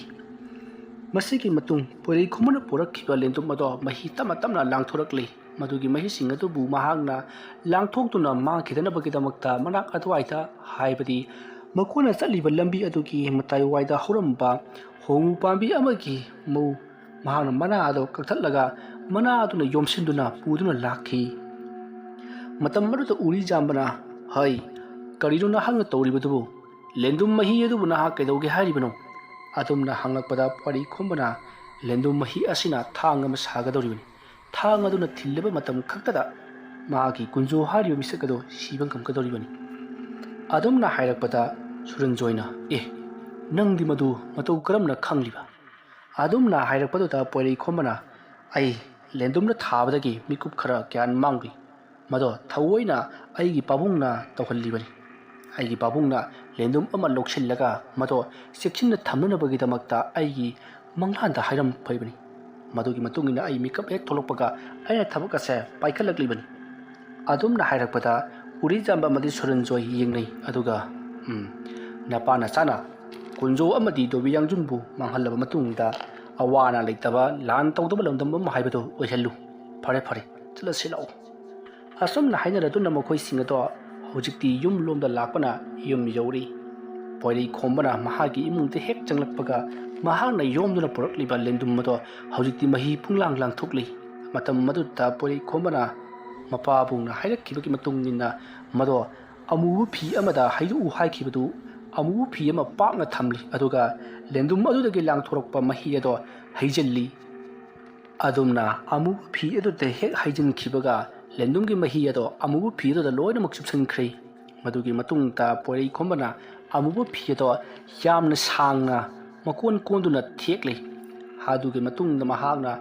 [SPEAKER 1] ꯃꯁꯤꯒꯤ ꯃꯇꯨꯡ ꯄꯣꯏꯔꯩ ꯈꯣꯝꯕꯅ ꯄꯨꯔꯛꯈꯤꯕ ꯂꯦꯟꯗꯨꯝ ꯑꯗꯣ ꯃꯍꯤ ꯇꯞꯅ ꯂꯥꯡꯊꯣꯔꯛꯂꯤ ꯃꯗꯨꯒꯤ ꯃꯍꯤꯁꯤꯡ ꯑꯗꯨꯕꯨ ꯃꯍꯥꯛꯅ ꯂꯥꯡꯊꯣꯛꯇꯨꯅ ꯃꯥꯡꯈꯤꯗꯅꯕꯒꯤꯗꯃꯛꯇ ꯃꯅꯥꯛ ꯑꯗꯨꯋꯥꯏꯗ ꯍꯥꯏꯕꯗꯤ ꯃꯈꯣꯏꯅ ꯆꯠꯂꯤꯕ ꯂꯝꯕꯤ ꯑꯗꯨꯒꯤ ꯃꯇꯥꯏꯋꯥꯏꯗ ꯍꯧꯔꯝꯕ ꯍꯣꯡꯉꯨ ꯄꯥꯝꯕꯤ ꯑꯃꯒꯤ ꯃꯍꯥꯛꯅ ꯃꯅꯥ ꯑꯗꯨ ꯀꯛꯊꯠꯂꯒ ꯃꯅꯥ ꯑꯗꯨꯅ ꯌꯣꯝꯁꯤꯟꯗꯨꯅ ꯄꯨꯗꯨꯅ ꯂꯥꯛꯈꯤ ꯃꯇꯝ ꯑꯗꯨꯗ ꯎꯔꯤ ꯆꯥꯝꯕꯅ ꯍꯩ ꯀꯔꯤꯅꯣ ꯅꯍꯥꯛꯅ ꯇꯧꯔꯤꯕꯗꯨꯕꯨ ꯂꯦꯟꯗꯨꯝ ꯃꯍꯤ ꯑꯗꯨꯕꯨ ꯅꯍꯥꯛ ꯀꯩꯗꯧꯒꯦ ꯍꯥꯏꯔꯤꯕꯅꯣ ꯑꯗꯨꯝꯅ ꯍꯪꯂꯛꯄꯗ ꯄꯣꯏꯔꯩ ꯈꯣꯝꯕꯅ ꯂꯦꯟꯗꯨꯝ ꯃꯍꯤ ꯑꯁꯤꯅ ꯊꯥꯡ ꯑꯃ ꯁꯥꯒꯗꯧꯔꯤꯕꯅꯤ thang aduna thillaba matam khaktada maagi kunjo hariyo misakado siban kamkadoribani adumna hairakpada Suranjoyna nangdi madu matau karamna khangliba adumna hairakpadu ta poirei khomana ai lendumna thabadagi mikup khara kyan mangri mado thawoina aigi pabungna tawhallibani aigi pabungna lendum ama lokchillaga mado sekchinna thamnanabagi damakta aigi manglanda hairam phaibani madugi matungina ai mikap ek tholokpaga aina thabak ase paikhallaklibani adumna hairakpada uri jamba madi Suranjoy yengnei aduga napana sana kunjo amadi dobi yangjunbu manghallaba matungda awana leitaba lan tawdaba lamdam am haibado oihallu phare chalase lao asomna hainaraduna mokoi singado hojikti yum lomda lakpana yum yori poirei khombana mahagi imungte hek changlakpaga mahana yomduna porakliba lendum mado hojikti mahi punglang lang thokli matam madutta poirei khombana mapabungna hairakkhibagi matungina mado amubu phi amada hairu haikibadu amubu phi ama pakna thamli aduga lendum adudagi lang thorakpa mahi ado haijalli adumna amubu phi adude hek haijin khibaga lendum gi mahi ado amubu phi ado loina maksupsan khri madugi matungta poirei khombana amubu phi ado yamna sangna makon konduna thekli hadugi matungda mahagna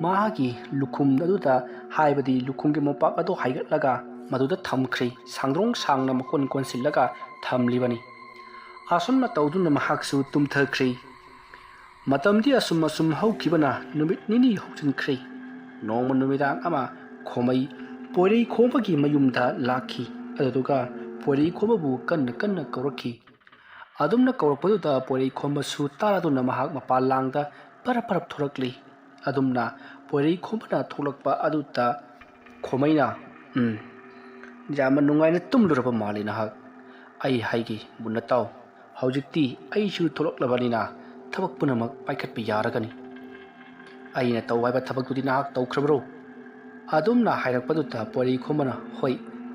[SPEAKER 1] mahagi lukhum aduda haibadi lukhum gi mopak ado haigatlaga maduda thamkhri sangdrong sangna makon konsillaga thamlibani asumna tawduna mahaksu tumthakhri matamdi asum haukibana numit nini hauchinkhri nongma numidang ama khomai poirei khobagi mayumda lakhi aduga poirei khobabu kanna kaurakhi adumna kaurakpaduda poirei khombasu taraduna mahak mapalangda parap thorakli adumna poirei khombana tholakpa aduta khomaina jama nungaina tumluraba malina hak ai haigi bunataw hojikti aisu tholoklabanina thabak punamak paikhatpa yaragani aina tawaiba thabakudi nahak tawkhrabro adumna hairakpaduta poirei khomana hoi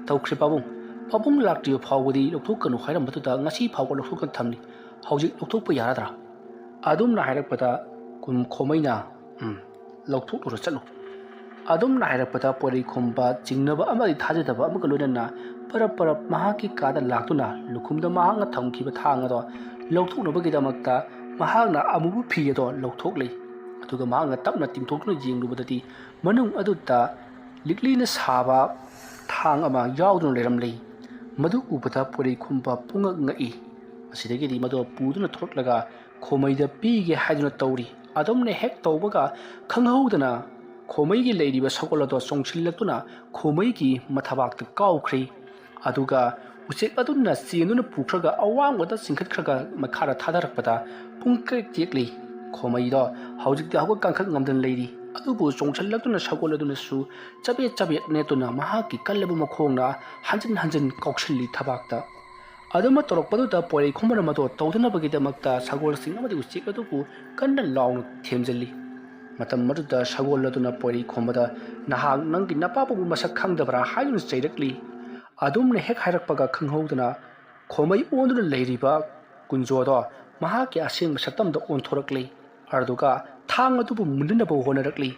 [SPEAKER 1] tawkhri pabung laktiyo phawgudi lokthokanu hairambaduda ngasi phawga lokthokkan thamni hojik lokthokpa yaradra adumna hairakpada kum khomaina lokthokura chalo adumna hairakpada poirei khomba jingnaba amadi thajadaba amaka loinana parap mahaki kada laktuna lukhumda mahanga thamkiba thangado lokthoknabagidamakta mahagna amubu phi ado lokthokle aduga mahanga tapna tingthokna jenglubadati manung adutta liklina saba thang ama yauduna leramlei madu ubata poirei khomba punga ngai asidagidi madu puduna throklaga khomaida pige haiduna tawri adumne hek tawbaga khanghaudana khomaigi leiriba sakolado songsillaktuna khomaigi mathabakta kawkhri aduga uchek aduna chenuna pukhraga awangwada singkhatkhraga makhara thadarakpada pungkrek tekli khomaido hojikti hawa kangkhak ngamdan leiri adubu songsillaktuna sakoladuna su chabe netuna mahaki kallabu makhongna hanjin kauksilli thabakta aduma torokpaduda poirei khombana mado tawdana bagidamakta sagol singamadi uchek adubu kanna launu themjalli matam maduda sagol aduna poirei khombada nahak nangi napabu masak khangdabra haidun chairakli adumne hek hairakpaga khanghaudana khomai onduna leiriba kunjodo mahaki asing satamda onthorakli arduga thang adubu mundinaba honarakli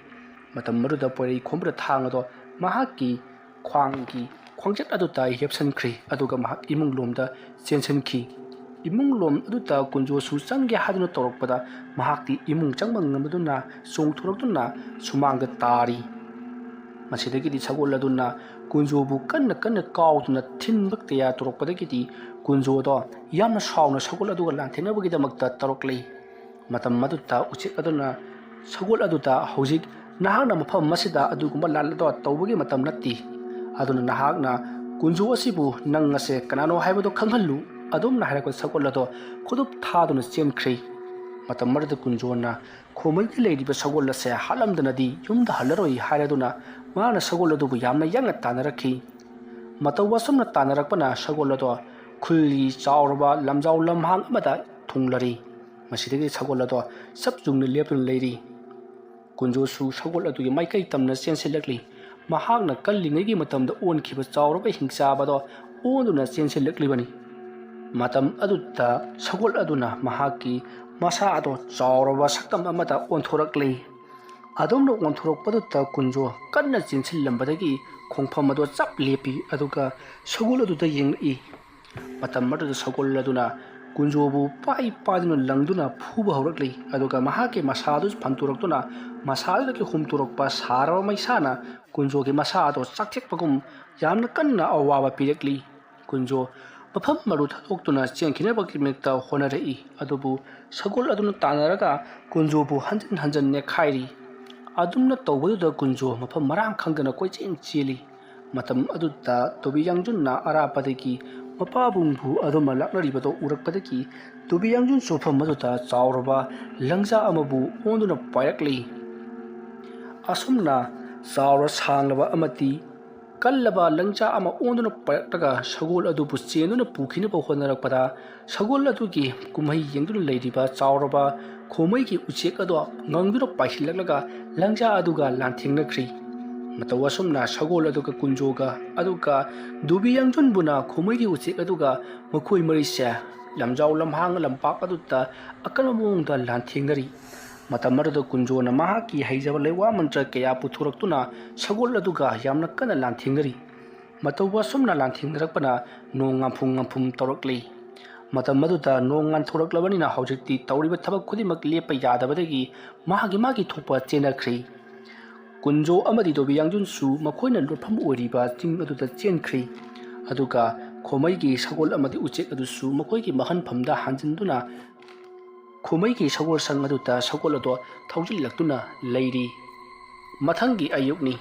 [SPEAKER 1] matam maduda poirei khombra thang ado mahaki khwangjat aduta hepsankhri aduga mahak imung lomda chensankhi imung lom aduta kunjo su changge haduna torokpada mahakti imung changmang namaduna songthoraktuna sumangda tari masidagidi sagol aduna kunjobu kanna kauduna thinbakteya torokpadagidi kunjodo yamna sauna sagol aduga lanthenabagidamagta toroklei matam madutta uchek aduna sagol aduta hojik nahakna mafam masida adugumba lalado tawbagi matam natti aduna nahakna kunjo asibu nangase kanano haibado khanghallu adumna hairakpa sagol ado khudup thaduna chenkhri matam marda kunjona khomai leiriba sagol ase halamdanadi yumda halaroi hairaduna mana sagol adubu yamna yanga tanarakhi matawasumna tanarakpana sagol ado khulli chaurba lamjau lamhang amada thunglari masidagi sagol ado sabjungna leptun leiri kunjo su sagol adu maikai tamna senselakli mahakna kallingegi matamda onkhiba chaurba hingsabado onduna senselakli bani matam adutta sagol aduna mahaki masa ado chaurba saktam amada onthorakli ꯑꯗꯣꯝꯅ ꯑꯣꯟꯊꯣꯔꯛꯄꯗꯨꯗ ꯀꯨꯟꯖꯣ ꯀꯟꯅ ꯆꯦꯟꯁꯤꯜꯂꯝꯕꯗꯒꯤ ꯈꯣꯡꯐꯝ ꯑꯗꯨ ꯆꯞ ꯂꯦꯞꯄꯤ ꯑꯗꯨꯒ ꯁꯒꯣꯜ ꯑꯗꯨꯗ ꯌꯦꯡꯂꯛꯏ꯫ ꯃꯇꯝ ꯑꯗꯨꯗ ꯁꯒꯣꯜ ꯑꯗꯨꯅ ꯀꯨꯟꯖꯣꯕꯨ ꯄꯥꯏꯗꯨꯅ ꯂꯪꯗꯨꯅ ꯐꯨꯕ ꯍꯧꯔꯛꯂꯤ ꯑꯗꯨꯒ ꯃꯍꯥꯛꯀꯤ ꯃꯁꯥꯗꯨ ꯐꯟꯇꯣꯔꯛꯇꯨꯅ ꯃꯁꯥꯗꯨꯗꯒꯤ ꯍꯨꯝꯇꯣꯔꯛꯄ ꯁꯥꯔꯕ ꯃꯩꯁꯥꯅ ꯀꯨꯟꯖꯣꯒꯤ ꯃꯁꯥ ꯑꯗꯨ ꯆꯥꯛꯊꯦꯛꯄꯒꯨꯝ ꯌꯥꯝꯅ ꯀꯟꯅ ꯑꯋꯥꯕ ꯄꯤꯔꯛꯂꯤ꯫ ꯀꯨꯟꯖꯣ ꯃꯐꯝ ꯃꯔꯨ ꯊꯥꯗꯣꯛꯇꯨꯅ ꯆꯦꯟꯈꯤꯅꯕꯒꯤꯗꯃꯛꯇ ꯍꯣꯠꯅꯔꯛꯏ ꯑꯗꯨꯕꯨ ꯁꯒꯣꯜ ꯑꯗꯨꯅ ꯇꯥꯟꯅꯔꯒ ꯀꯨꯟꯖꯣꯕꯨ ꯍꯟꯖꯤꯟ ꯍꯟꯖꯤꯟ ꯅꯦꯠꯈꯥꯏꯔꯤ꯫ ꯑꯗꯨꯝꯅ ꯇꯧꯕꯗꯨꯗ ꯀꯨꯟꯖꯣ ꯃꯐꯝ ꯃꯔꯥꯡ ꯈꯪꯗꯅ ꯀꯣꯏꯆꯦꯟ ꯆꯦꯜꯂꯤ꯫ ꯃꯇꯝ ꯑꯗꯨꯗ ꯇꯣꯕꯤꯌꯥꯡꯖꯨꯟꯅ ꯑꯔꯥꯞꯄꯗꯒꯤ ꯃꯄꯥꯕꯨꯡꯕꯨ ꯑꯗꯨꯝꯅ ꯂꯥꯛꯅꯔꯤꯕꯗꯨ ꯎꯔꯛꯄꯗꯒꯤ ꯇꯣꯕꯤꯌꯥꯡꯖꯨꯟꯁꯨ ꯃꯐꯝ ꯑꯗꯨꯗ ꯆꯥꯎꯔꯕ ꯂꯪꯖꯥ ꯑꯃꯕꯨ ꯑꯣꯟꯗꯨꯅ ꯄꯥꯏꯔꯛꯂꯤ꯫ ꯑꯁꯨꯝꯅ ꯆꯥꯎꯔ ꯁꯥꯡꯂꯕ ꯑꯃꯗꯤ ꯀꯜꯂꯕ ꯂꯪꯖꯥ ꯑꯃ ꯑꯣꯟꯗꯨꯅ ꯄꯥꯏꯔꯛꯂꯒ ꯁꯒꯣꯜ ꯑꯗꯨꯕꯨ ꯆꯦꯟꯗꯨꯅ ꯄꯨꯈꯤꯅꯕ ꯍꯣꯠꯅꯔꯛꯄꯗ ꯁꯒꯣꯜ ꯑꯗꯨꯒꯤ ꯀꯨꯝꯍꯩ ꯌꯦꯡꯗꯨꯅ ꯂꯩꯔꯤꯕ ꯆꯥꯎꯔꯕ ꯈꯣꯃꯩꯒꯤ ꯎꯆꯦꯛ ꯑꯗꯨ ꯉꯪꯗꯨꯅ ꯄꯥꯏꯁꯤꯜꯂꯛꯂꯒ ꯂꯪꯖꯥ ꯑꯗꯨꯒ ꯂꯥꯟꯊꯦꯡꯅꯈ꯭ꯔꯤ꯫ ꯃꯇꯧ ꯑꯁꯨꯝꯅ ꯁꯒꯣꯜ ꯑꯗꯨꯒ ꯀꯨꯟꯖꯣꯒ ꯑꯗꯨꯒ ꯇꯣꯕꯤꯌꯥꯡꯖꯨꯟꯕꯨꯅ ꯈꯣꯃꯩꯒꯤ ꯎꯆꯦꯛ ꯑꯗꯨꯒ ꯃꯈꯣꯏ ꯃꯔꯤꯁꯦ ꯂꯝꯖꯥꯎ ꯂꯝꯍꯥꯡ ꯂꯝꯄꯥꯛ ꯑꯗꯨꯗ ꯑꯀꯟꯕ ꯃꯑꯣꯡꯗ ꯂꯥꯟꯊꯦꯡꯅꯔꯤ꯫ ꯃꯇꯝ ꯑꯗꯨꯗ ꯀꯨꯟꯖꯣꯅ ꯃꯍꯥꯛꯀꯤ ꯍꯩꯖꯕ ꯂꯩꯋꯥ ꯃꯟꯇ꯭ꯔ ꯀꯌꯥ ꯄꯨꯊꯣꯔꯛꯇꯨꯅ ꯁꯒꯣꯜ ꯑꯗꯨꯒ ꯌꯥꯝꯅ ꯀꯟꯅ ꯂꯥꯟꯊꯦꯡꯅꯔꯤ꯫ ꯃꯇꯧ ꯑꯁꯨꯝꯅ ꯂꯥꯟꯊꯦꯡꯅꯔꯛꯄꯅ ꯅꯣꯡ ꯉꯥꯝꯐꯨꯡ ꯇꯧꯔꯛꯂꯤ꯫ ꯃꯇꯝ ꯑꯗꯨꯗ ꯅꯣꯡ ꯉꯥꯟꯊꯣꯔꯛꯂꯕꯅꯤꯅ ꯍꯧꯖꯤꯛꯇꯤ ꯇꯧꯔꯤꯕ ꯊꯕꯛ ꯈꯨꯗꯤꯡꯃꯛ ꯂꯦꯞꯄ ꯌꯥꯗꯕꯗꯒꯤ ꯃꯥꯒꯤ ꯊꯣꯛꯄ ꯆꯦꯟꯅꯈ꯭ꯔꯤ꯫ ꯀꯨꯟꯖꯣ ꯑꯃꯗꯤ ꯇꯣꯕꯤꯌꯥꯡꯖꯨꯟꯁꯨ ꯃꯈꯣꯏꯅ ꯂꯣꯠꯐꯝ ꯑꯣꯏꯔꯤꯕ ꯆꯤꯡ ꯑꯗꯨꯗ ꯆꯦꯟꯈ꯭ꯔꯤ ꯑꯗꯨꯒ ꯈꯣꯃꯩꯒꯤ ꯁꯒꯣꯜ ꯑꯃꯗꯤ ꯎꯆꯦꯛ ꯑꯗꯨꯁꯨ ꯃꯈꯣꯏꯒꯤ ꯃꯍꯟꯐꯝꯗ ꯍꯟꯖꯤꯟꯗꯨꯅ ꯈꯣꯃꯩꯒꯤ ꯁꯒꯣꯜꯁꯪ ꯑꯗꯨꯗ ꯁꯒꯣꯜ ꯑꯗꯨ ꯊꯧꯖꯤꯜꯂꯛꯇꯨꯅ ꯂꯩꯔꯤ꯫ ꯃꯊꯪꯒꯤ ꯑꯌꯨꯛꯅꯤ꯫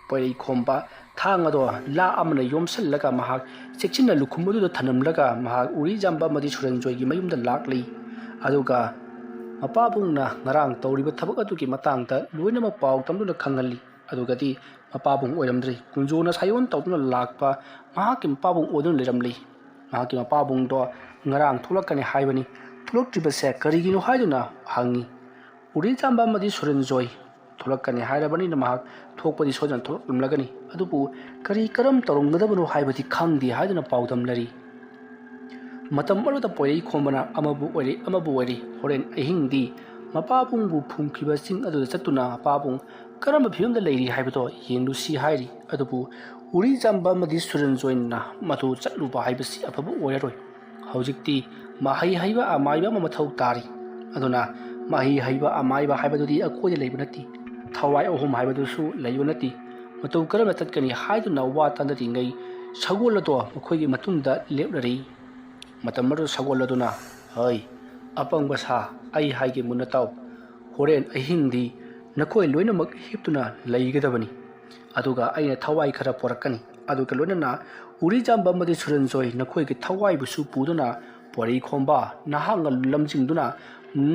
[SPEAKER 1] ꯄꯣꯏꯔꯩꯈꯣꯝꯕ ꯊꯥꯡ ꯑꯗꯣ ꯂꯥ ꯑꯃꯅ ꯌꯣꯝꯁꯜꯂꯒ ꯃꯍꯥꯛ ꯆꯦꯛꯁꯤꯟꯅ ꯂꯨꯈꯨꯝ ꯑꯗꯨꯗ ꯊꯅꯝꯂꯒ ꯃꯍꯥꯛ ꯎꯔꯤꯖꯥꯝꯕ ꯑꯃꯗꯤ ꯁꯨꯔꯟꯖꯣꯏꯒꯤ ꯃꯌꯨꯝꯗ ꯂꯥꯛꯂꯤ ꯑꯗꯨꯒ ꯃꯄꯥꯕꯨꯡꯅ ꯉꯔꯥꯡ ꯇꯧꯔꯤꯕ ꯊꯕꯛ ꯑꯗꯨꯒꯤ ꯃꯇꯥꯡꯗ ꯂꯣꯏꯅꯃꯛ ꯄꯥꯎ ꯇꯝꯗꯨꯅ ꯈꯪꯍꯜꯂꯤ꯫ ꯑꯗꯨꯒꯗꯤ ꯃꯄꯥꯕꯨꯡ ꯑꯣꯏꯔꯝꯗ꯭ꯔꯤ꯫ ꯀꯨꯟꯖꯣꯅ ꯁꯥꯏꯑꯣꯟ ꯇꯧꯗꯨꯅ ꯂꯥꯛꯄ ꯃꯍꯥꯛꯀꯤ ꯃꯄꯥꯕꯨꯡ ꯑꯣꯏꯗꯨꯅ ꯂꯩꯔꯝꯂꯤ꯫ ꯃꯍꯥꯛꯀꯤ ꯃꯄꯥꯕꯨꯡꯗꯣ ꯉꯔꯥꯡ ꯊꯣꯛꯂꯛꯀꯅꯤ ꯍꯥꯏꯕꯅꯤ꯫ ꯊꯣꯛꯂꯛꯇ꯭ꯔꯤꯕꯁꯦ ꯀꯔꯤꯒꯤꯅꯣ ꯍꯥꯏꯗꯨꯅ ꯍꯪꯉꯤ꯫ ꯎꯔꯤꯖꯥꯝꯕ ꯑꯃꯗꯤ ꯁꯨꯔꯟꯖꯣꯏ ꯊꯣꯛꯂꯛꯀꯅꯤ ꯍꯥꯏꯔꯕꯅꯤꯅ ꯃꯍꯥꯛ ꯊꯣꯛꯄꯗꯤ ꯁꯣꯏꯗꯅ ꯊꯣꯛꯂꯛꯂꯝꯂꯒꯅꯤ ꯑꯗꯨꯕꯨ ꯀꯔꯝ ꯇꯧꯔꯝꯒꯗꯕꯅꯣ ꯍꯥꯏꯕꯗꯤ ꯈꯪꯗꯦ ꯍꯥꯏꯗꯨꯅ ꯄꯥꯎꯗꯝꯅꯔꯤ꯫ ꯃꯇꯝ ꯑꯗꯨꯗ ꯄꯣꯏꯔꯩꯈꯣꯝꯕꯅ ꯑꯃꯕꯨ ꯑꯣꯏꯔꯤ ꯍꯣꯔꯦꯟ ꯑꯍꯤꯡꯗꯤ ꯃꯄꯥꯕꯨꯡꯕꯨ ꯐꯨꯝꯈꯤꯕ ꯆꯤꯡ ꯑꯗꯨꯗ ꯆꯠꯇꯨꯅ ꯃꯄꯥꯕꯨꯡ ꯀꯔꯝꯕ ꯐꯤꯕꯝꯗ ꯂꯩꯔꯤ ꯍꯥꯏꯕꯗꯣ ꯌꯦꯡꯂꯨꯁꯤ ꯍꯥꯏꯔꯤ꯫ ꯑꯗꯨꯕꯨ ꯎꯔꯤꯖꯥꯝꯕ ꯑꯃꯗꯤ ꯁꯨꯔꯟꯖꯣꯏꯅ ꯃꯗꯨ ꯆꯠꯂꯨꯕ ꯍꯥꯏꯕꯁꯤ ꯑꯐꯕ ꯑꯣꯏꯔꯔꯣꯏ꯫ ꯍꯧꯖꯤꯛꯇꯤ ꯃꯍꯩ ꯍꯩꯕ ꯑꯃꯥꯏꯕ ꯑꯃ ꯃꯊꯧ ꯇꯥꯔꯤ꯫ ꯑꯗꯨꯅ ꯃꯍꯩ ꯍꯩꯕ ꯑꯃꯥꯏꯕ ꯍꯥꯏꯕꯗꯨꯗꯤ ꯑꯩꯈꯣꯏꯗ ꯂꯩꯕ ꯅꯠꯇꯦ꯫ ꯊꯋꯥꯏ ꯑꯍꯨꯝ ꯍꯥꯏꯕꯗꯨꯁꯨ ꯂꯩꯕ ꯅꯠꯇꯦ꯫ ꯃꯇꯧ ꯀꯔꯝꯅ ꯆꯠꯀꯅꯤ ꯍꯥꯏꯗꯨꯅ ꯋꯥ ꯇꯥꯟꯅꯔꯤꯉꯩ ꯁꯒꯣꯜ ꯑꯗꯣ ꯃꯈꯣꯏꯒꯤ ꯃꯇꯨꯡꯗ ꯂꯦꯞꯂꯔꯤ꯫ ꯃꯇꯝ ꯑꯗꯨꯗ ꯁꯒꯣꯜ ꯑꯗꯨꯅ ꯍꯩ ꯑꯄꯪꯕ ꯁꯥ ꯑꯩ ꯍꯥꯏꯒꯦ ꯃꯨꯟꯅ ꯇꯥꯎ꯫ ꯍꯣꯔꯦꯟ ꯑꯍꯤꯡꯗꯤ ꯅꯈꯣꯏ ꯂꯣꯏꯅꯃꯛ ꯍꯤꯞꯇꯨꯅ ꯂꯩꯒꯗꯕꯅꯤ ꯑꯗꯨꯒ ꯑꯩꯅ ꯊꯋꯥꯏ ꯈꯔ ꯄꯣꯔꯛꯀꯅꯤ ꯑꯗꯨꯒ ꯂꯣꯏꯅꯅ ꯎꯔꯤꯖꯥꯝꯕ ꯑꯃꯗꯤ ꯁꯨꯔꯟꯖꯣꯏ ꯅꯈꯣꯏꯒꯤ ꯊꯋꯥꯏꯕꯨꯁꯨ ꯄꯨꯗꯨꯅ ꯄꯣꯏꯔꯩꯈꯣꯝꯕ ꯅꯍꯥꯛꯅ ꯂꯝꯖꯤꯡꯗꯨꯅ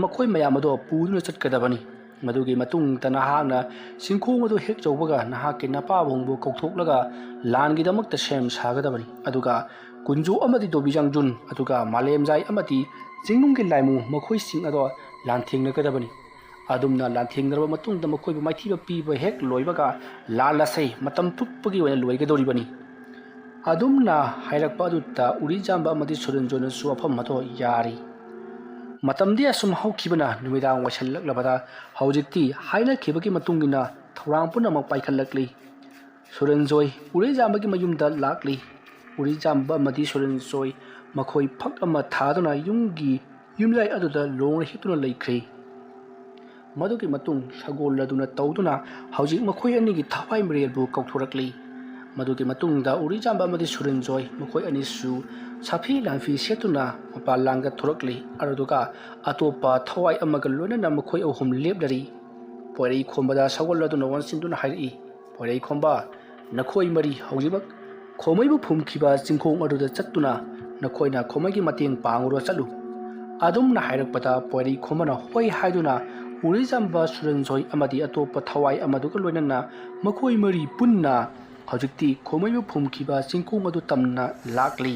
[SPEAKER 1] ꯃꯈꯣꯏ ꯃꯌꯥꯝ ꯑꯗꯣ ꯄꯨꯗꯨꯅ ꯆꯠꯀꯗꯕꯅꯤ꯫ ꯃꯗꯨꯒꯤ ꯃꯇꯨꯡꯗ ꯅꯍꯥꯛꯅ ꯆꯤꯡꯈꯣꯡ ꯑꯗꯨ ꯍꯦꯛ ꯌꯧꯕꯒ ꯅꯍꯥꯛꯀꯤ ꯅꯄꯥꯕꯨꯡꯕꯨ ꯀꯧꯊꯣꯛꯂꯒ ꯂꯥꯟꯒꯤꯗꯃꯛꯇ ꯁꯦꯝ ꯁꯥꯒꯗꯕꯅꯤ ꯑꯗꯨꯒ ꯀꯨꯟꯖꯣ ꯑꯃꯗꯤ ꯇꯣꯕꯤꯌꯥꯡꯖꯨꯟ ꯑꯗꯨꯒ ꯃꯥꯂꯦꯝꯖꯥꯏ ꯑꯃꯗꯤ ꯆꯤꯡꯅꯨꯡꯒꯤ ꯂꯥꯏꯃꯨ ꯃꯈꯣꯏꯁꯤꯡ ꯑꯗꯣ ꯂꯥꯟꯊꯦꯡꯅꯒꯗꯕꯅꯤ꯫ ꯑꯗꯨꯝꯅ ꯂꯥꯟꯊꯦꯡꯅꯔꯕ ꯃꯇꯨꯡꯗ ꯃꯈꯣꯏꯕꯨ ꯃꯥꯏꯊꯤꯕ ꯄꯤꯕ ꯍꯦꯛ ꯂꯣꯏꯕꯒ ꯂꯥꯟ ꯑꯁꯤ ꯃꯇꯝ ꯆꯨꯞꯄꯒꯤ ꯑꯣꯏꯅ ꯂꯣꯏꯒꯗꯧꯔꯤꯕꯅꯤ꯫ ꯑꯗꯨꯝꯅ ꯍꯥꯏꯔꯛꯄ ꯑꯗꯨꯗ ꯎꯔꯤꯖꯥꯝꯕ ꯑꯃꯗꯤ ꯁꯨꯔꯟꯖꯣꯏꯅꯁꯨ ꯋꯥꯐꯝ ꯑꯗꯣ ꯌꯥꯔꯤ꯫ ꯃꯇꯝꯗꯤ ꯑꯁꯨꯝ ꯍꯧꯈꯤꯕꯅ ꯅꯨꯃꯤꯗꯥꯡ ꯋꯥꯏꯁꯜꯂꯛꯂꯕꯗ ꯍꯧꯖꯤꯛꯇꯤ ꯍꯥꯏꯅꯈꯤꯕꯒꯤ ꯃꯇꯨꯡꯏꯟꯅ ꯊꯧꯔꯥꯡ ꯄꯨꯝꯅꯃꯛ ꯄꯥꯏꯈꯠꯂꯛꯂꯤ꯫ ꯁꯨꯔꯟꯖꯣꯏ ꯎꯔꯤꯖꯥꯝꯕꯒꯤ ꯃꯌꯨꯝꯗ ꯂꯥꯛꯂꯤ꯫ ꯎꯔꯤꯖꯥꯝꯕ ꯑꯃꯗꯤ ꯁꯨꯔꯟꯖꯣꯏ ꯃꯈꯣꯏ ꯐꯛ ꯑꯃ ꯊꯥꯗꯨꯅ ꯌꯨꯝꯌꯥꯏ ꯑꯗꯨꯗ ꯂꯣꯡꯅ ꯍꯤꯞꯇꯨꯅ ꯂꯩꯈ꯭ꯔꯤ꯫ ꯃꯗꯨꯒꯤ ꯃꯇꯨꯡ ꯁꯒꯣꯜ ꯑꯗꯨꯅ ꯇꯧꯗꯨꯅ ꯍꯧꯖꯤꯛ ꯃꯈꯣꯏ ꯑꯅꯤꯒꯤ ꯊꯋꯥꯏ ꯃꯔꯦꯜꯕꯨ ꯀꯧꯊꯣꯔꯛꯂꯤ꯫ ꯃꯗꯨꯒꯤ ꯃꯇꯨꯡꯗ ꯎꯔꯤꯖꯥꯝꯕ ꯑꯃꯗꯤ ꯁꯨꯔꯟꯖꯣꯏ ꯃꯈꯣꯏ ꯑꯅꯤꯁꯨ ꯁꯥꯐꯤ ꯂꯥꯟꯐꯤ ꯁꯦꯠꯇꯨꯅ ꯃꯄꯥꯟ ꯂꯥꯡꯗ ꯊꯣꯔꯛꯂꯤ ꯑꯗꯨꯒ ꯑꯇꯣꯞꯄ ꯊꯋꯥꯏ ꯑꯃꯒ ꯂꯣꯏꯅꯅ ꯃꯈꯣꯏ ꯑꯍꯨꯝ ꯂꯦꯞꯂꯔꯤ꯫ ꯄꯣꯏꯔꯩꯈꯣꯝꯕꯗ ꯁꯒꯣꯜ ꯑꯗꯨꯅ ꯑꯣꯟꯁꯤꯟꯗꯨꯅ ꯍꯥꯏꯔꯛꯏ꯫ ꯄꯣꯏꯔꯩꯈꯣꯝꯕ ꯅꯈꯣꯏ ꯃꯔꯤ ꯍꯧꯖꯤꯛꯃꯛ ꯈꯣꯃꯩꯕꯨ ꯐꯨꯝꯈꯤꯕ ꯆꯤꯡꯈꯣꯡ ꯑꯗꯨꯗ ꯆꯠꯇꯨꯅ ꯅꯈꯣꯏꯅ ꯈꯣꯃꯩꯒꯤ ꯃꯇꯦꯡ ꯄꯥꯡꯉꯨꯔ ꯆꯠꯂꯨ꯫ ꯑꯗꯨꯝꯅ ꯍꯥꯏꯔꯛꯄꯗ ꯄꯣꯏꯔꯩꯈꯣꯝꯕꯅ ꯍꯣꯏ ꯍꯥꯏꯗꯨꯅ ꯎꯔꯤꯖꯥꯝꯕ ꯁꯨꯔꯟꯖꯣꯏ ꯑꯃꯗꯤ ꯑꯇꯣꯞꯄ ꯊꯋꯥꯏ ꯑꯃꯗꯨꯒ ꯂꯣꯏꯅꯅ ꯃꯈꯣꯏ ꯃꯔꯤ ꯄꯨꯟꯅ ꯍꯧꯖꯤꯛꯇꯤ ꯈꯣꯃꯩꯕꯨ ꯐꯨꯝꯈꯤꯕ ꯆꯤꯡꯈꯣꯡ ꯑꯗꯨ ꯇꯝꯅ ꯂꯥꯛꯂꯤ꯫